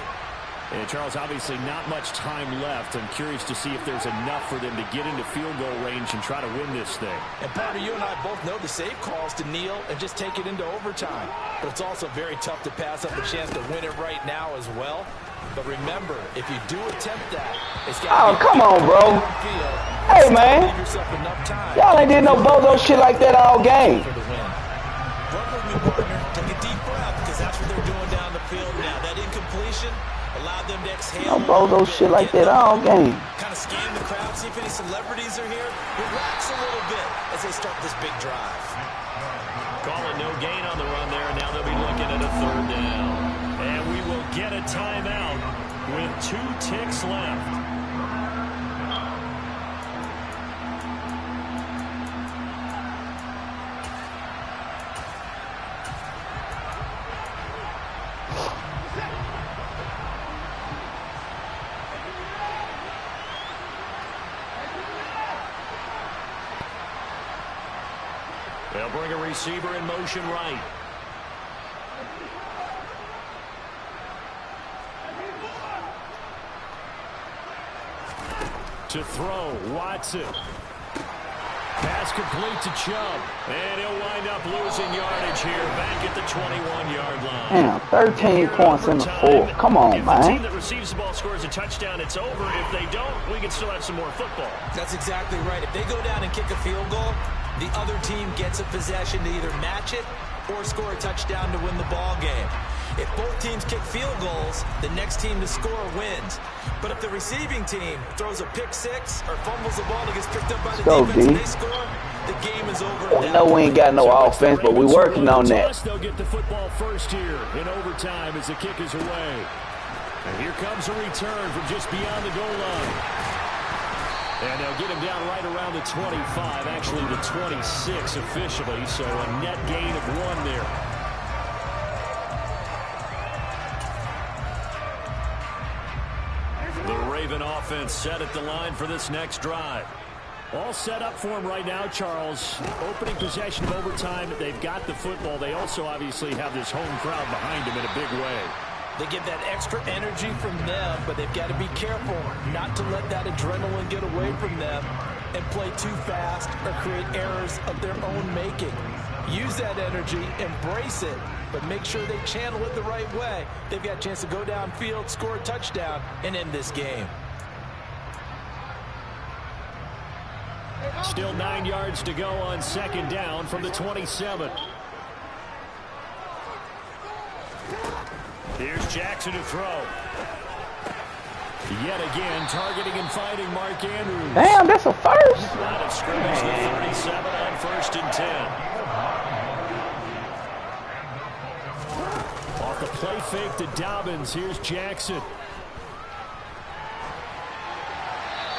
And Charles, obviously not much time left. I'm curious to see if there's enough for them to get into field goal range and try to win this thing. And partner, you and I both know the safe calls to kneel and just take it into overtime. But it's also very tough to pass up a chance to win it right now as well. But remember, if you do attempt that, it's got to be come on, bro. Hey, man. Y'all ain't did no bozo shit like that all game. For the win. Run with me, partner. Take a deep breath because that's what they're doing down the field now. That incompletion allowed them to exhale. No bozo shit like that all game. Kind of scan the crowd, see if any celebrities are here. Relax a little bit as they start this big drive. Calling no gain on the run there, and now they'll be looking at a 3rd down. And we will get a timeout with 2 ticks left. They'll bring a receiver in motion right. To throw, Watson. Pass complete to Chubb. And he'll wind up losing yardage here back at the 21-yard line. Damn, 13 points in the 4th. Come on, if man. the team that receives the ball scores a touchdown, it's over. If they don't, we can still have some more football. That's exactly right. If they go down and kick a field goal, the other team gets a possession to either match it or score a touchdown to win the ball game. If both teams kick field goals, the next team to score wins. But if the receiving team throws a pick 6 or fumbles the ball that gets picked up by the defense and they score, the game is over. We know we ain't got no offense, but we working on that. They'll get the football first here in overtime as the kick is away. And here comes a return from just beyond the goal line. And they'll get him down right around the 25, actually the 26 officially, so a net gain of 1 there. The Raven offense set at the line for this next drive. All set up for him right now, Charles. Opening possession of overtime. They've got the football. They also obviously have this home crowd behind them in a big way. They get that extra energy from them, but they've got to be careful not to let that adrenaline get away from them and play too fast or create errors of their own making. Use that energy, embrace it, but make sure they channel it the right way. They've got a chance to go downfield, score a touchdown, and end this game. Still 9 yards to go on second down from the 27. Here's Jackson to throw. Yet again, targeting and finding Mark Andrews. Damn, that's a first. Line of scrimmage, the 37 on 1st and 10. Off the play fake to Dobbins. Here's Jackson.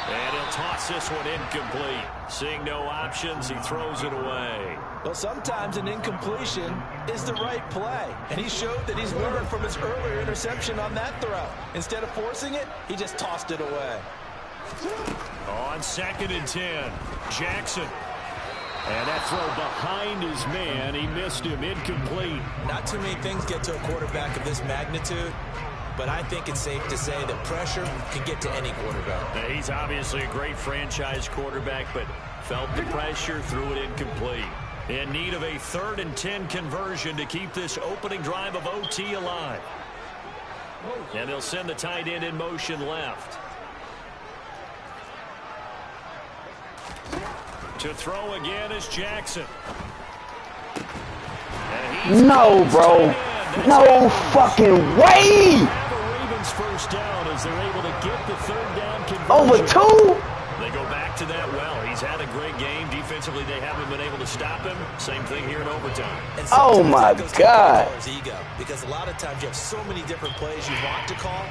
And he'll toss this one incomplete. Seeing no options, he throws it away. Well, sometimes an incompletion is the right play. And he showed that he's learned from his earlier interception on that throw. Instead of forcing it, he just tossed it away. On 2nd and 10, Jackson. And that throw behind his man. He missed him, incomplete. Not too many things get to a quarterback of this magnitude. But I think it's safe to say that pressure can get to any quarterback. Now, he's obviously a great franchise quarterback, but felt the pressure, threw it incomplete. In need of a 3rd and 10 conversion to keep this opening drive of OT alive. And they'll send the tight end in motion left. To throw again is Jackson. No, bro. No fucking way. First down as they're able to get the 3rd down conversion. Over 2? They go back to that well. He's had a great game. Defensively, they haven't been able to stop him. Same thing here in overtime. Oh, my God. Ego, because a lot of times you have so many different plays you want to call,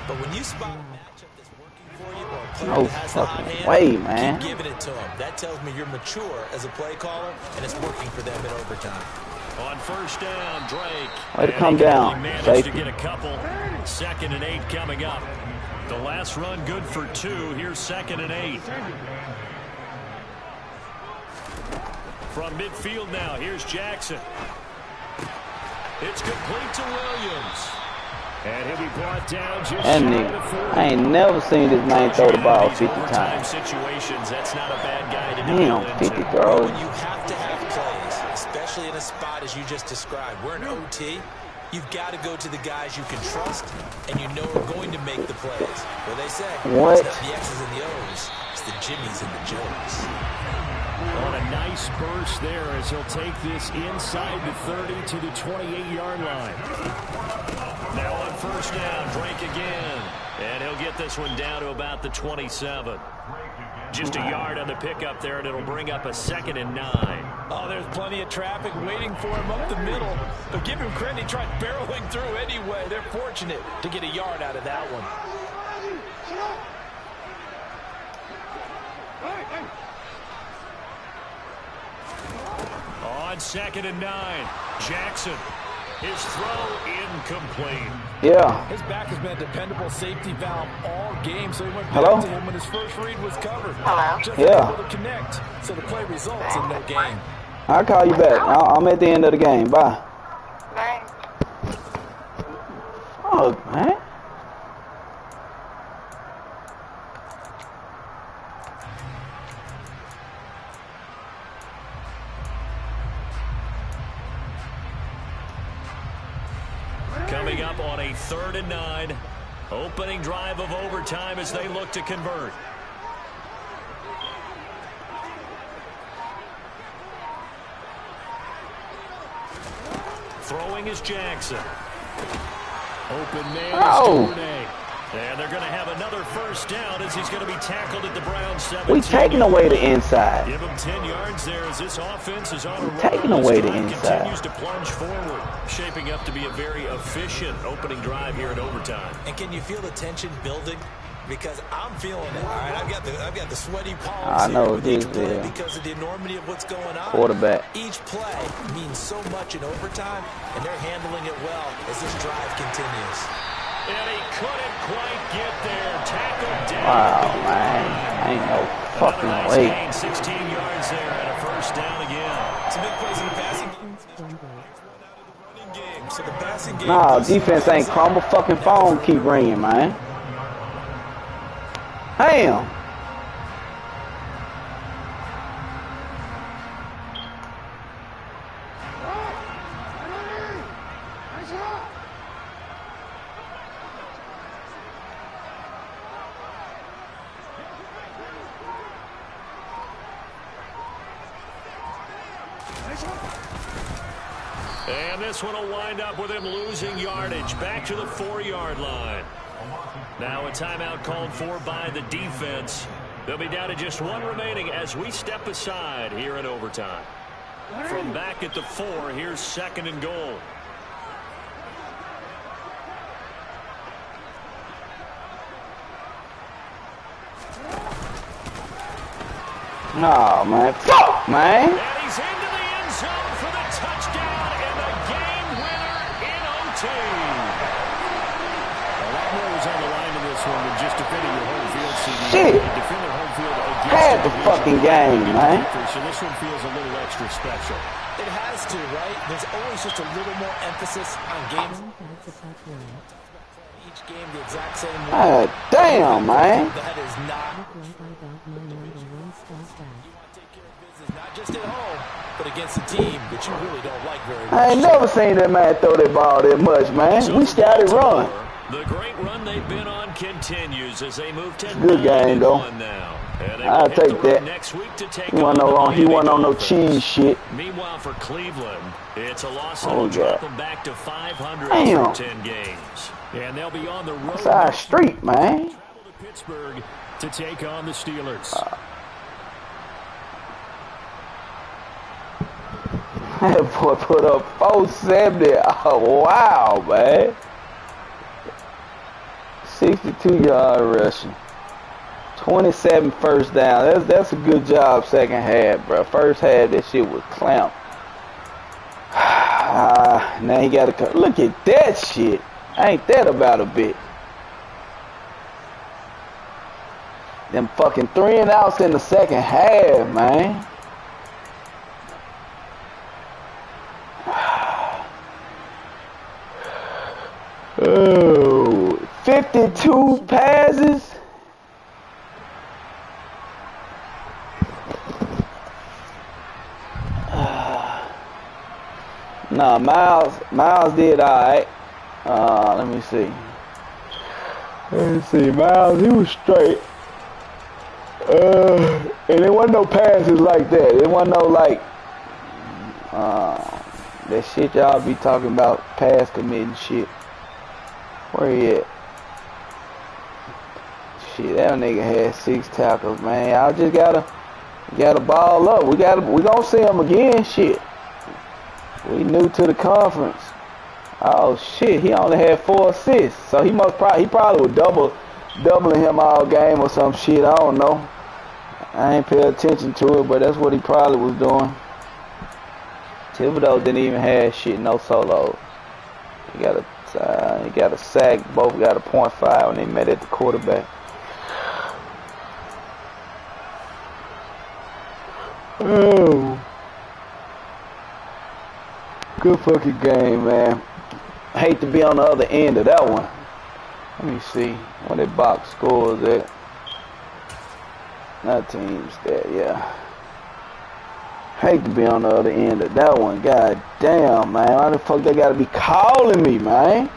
but when you spot a matchup that's working for you or a player No that has the hot fucking hand, way, man. keep giving it to him. That tells me you're mature as a play caller, and it's working for them in overtime. On 1st down, Drake. Way to come down. Managed to get a couple. 2nd and 8 coming up. The last run good for 2. Here's 2nd and 8. From midfield now, here's Jackson. It's complete to Williams. And he'll be brought down just That nigga, I ain't never seen this man throw the ball 50 times. Situations, that's not a bad guy to Damn, 50 throws. When you have to have plays, especially in a spot as you just described, we're in OT. You've got to go to the guys you can trust and you know are going to make the plays. Well, they say, what? It's not the X's and the O's, it's the Jimmies and the Joes. On a nice burst there as he'll take this inside the 30 to the 28-yard line. Now on 1st down, Drake again. And he'll get this one down to about the 27. Just a yard on the pickup there, and it'll bring up a 2nd and 9. Oh, there's plenty of traffic waiting for him up the middle. But give him credit, he tried barreling through anyway. They're fortunate to get a yard out of that one. On 2nd and 9, Jackson. His throw incomplete. Yeah. His back has been a dependable safety valve all game, so he went back Hello? to him when his first read was covered. Hello? Just Yeah. able to connect, so the play results in no gain. I'll call you back. I'm at the end of the game. Bye. Bye. Oh, man. Coming up on a 3rd and 9. Opening drive of overtime as they look to convert. Throwing is Jackson. Open man is Tournay. And they're going to have another 1st down as he's going to be tackled at the Browns 17. We taking away the inside. Give him 10 yards there as this offense is on a run. Taking away the inside. Continues to plunge forward. Shaping up to be a very efficient opening drive here in overtime. And can you feel the tension building? Because I'm feeling it. All right, I've got the sweaty palms. I know here with this each play is because of the enormity of what's going on. Quarterback. Each play means so much in overtime, and they're handling it well as this drive continues. And he couldn't quite get there. Tackled down. Wow, man. Ain't no fucking nice way. gain, 16 yards there and a 1st down again. Some big plays in the passing game. So the passing game. Nah, defense ain't crumble. Fucking phone keep ringing, man. Damn. And this one will wind up with him losing yardage back to the 4-yard line. Now a timeout called for by the defense. They'll be down to just one remaining as we step aside here in overtime. From back at the 4, here's 2nd and goal. No, man. Fuck, man. And he's into the end zone for the touchdown and the game winner in OT. A lot more was on the line in this one than just defending your home field, CD. Shit. Defending home field against Had the fucking game, man. So this one feels a little extra special. It has to, right? There's always just a little more emphasis on games. Each game the exact same way. God damn, man. That is not. Not just at home, but against a team that you really don't like very much. I ain't never seen that man throw that ball that much, man. We started run. The great run they've been on continues as they move to good game, though. now. I'll take that. Next week to take He wasn't on no cheese shit. Meanwhile, for Cleveland, it's a loss Oh, that'll drop God. them back to 500 Damn. for 10 games. And they'll be on the road. It's our street, man. Travel to Pittsburgh to take on the Steelers. That boy put up 470. Oh, wow, man. 62-yard rushing. 27 first down. That's a good job second half, bro. First half, that shit was clamp. Now he got to look at that shit. Ain't that about a bit? Them fucking 3 and outs in the second half, man. Oh, 52 passes. Nah, Miles did all right. Let me see. Miles, he was straight. And there wasn't no passes like that. There wasn't no like that shit y'all be talking about, pass committing shit. Where he at? Shit, that nigga had 6 tackles, man. Y'all just gotta ball up. We gonna see him again. Shit. We new to the conference. Oh shit, he only had 4 assists. So he probably was doubling him all game or some shit. I don't know. I ain't pay attention to it, but that's what he probably was doing. Thibodeau didn't even have shit, no solos. He got a sack. Both got a .5 when they met at the quarterback. Oh. Good fucking game, man. I hate to be on the other end of that one. Let me see what that box score is at. That team's there, yeah. Hate to be on the other end of that one. God damn, man. Why the fuck they gotta be calling me, man?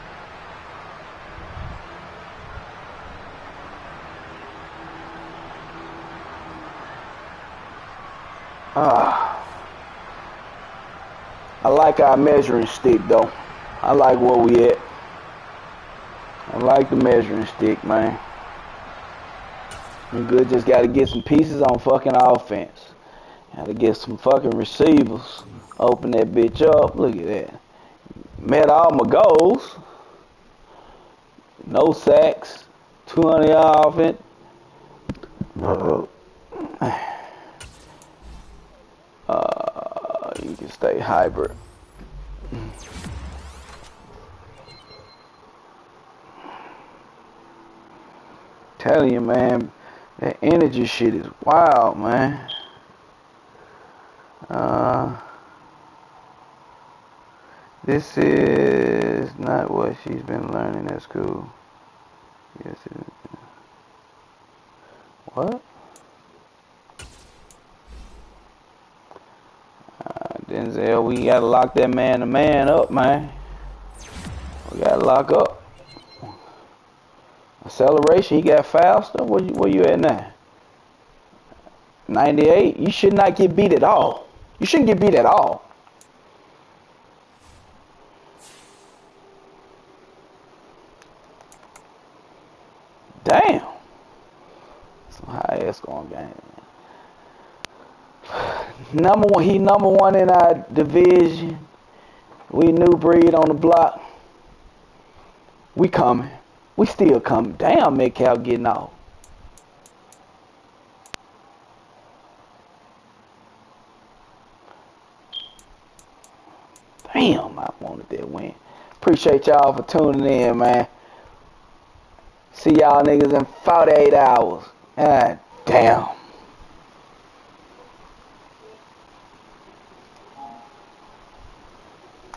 I like our measuring stick, though. I like where we at. I like the measuring stick, man. We good, just got to get some pieces on fucking offense. Got to get some fucking receivers. Open that bitch up. Look at that. Met all my goals. No sacks. 200 yard offense. You can stay hybrid. Telling you, man, that energy shit is wild, man. This is not what she's been learning at school. Yes, it is. What? Denzel, we gotta lock that man up, man. We gotta lock up. Acceleration, he got faster. Where you at now? 98. You should not get beat at all. You shouldn't get beat at all. Damn. Some high ass going game. Number one, he number one in our division. We new breed on the block. We coming. We still coming. Damn, Metcalf getting off. Damn, I wanted that win. Appreciate y'all for tuning in, man. See y'all niggas in 48 hours. God damn.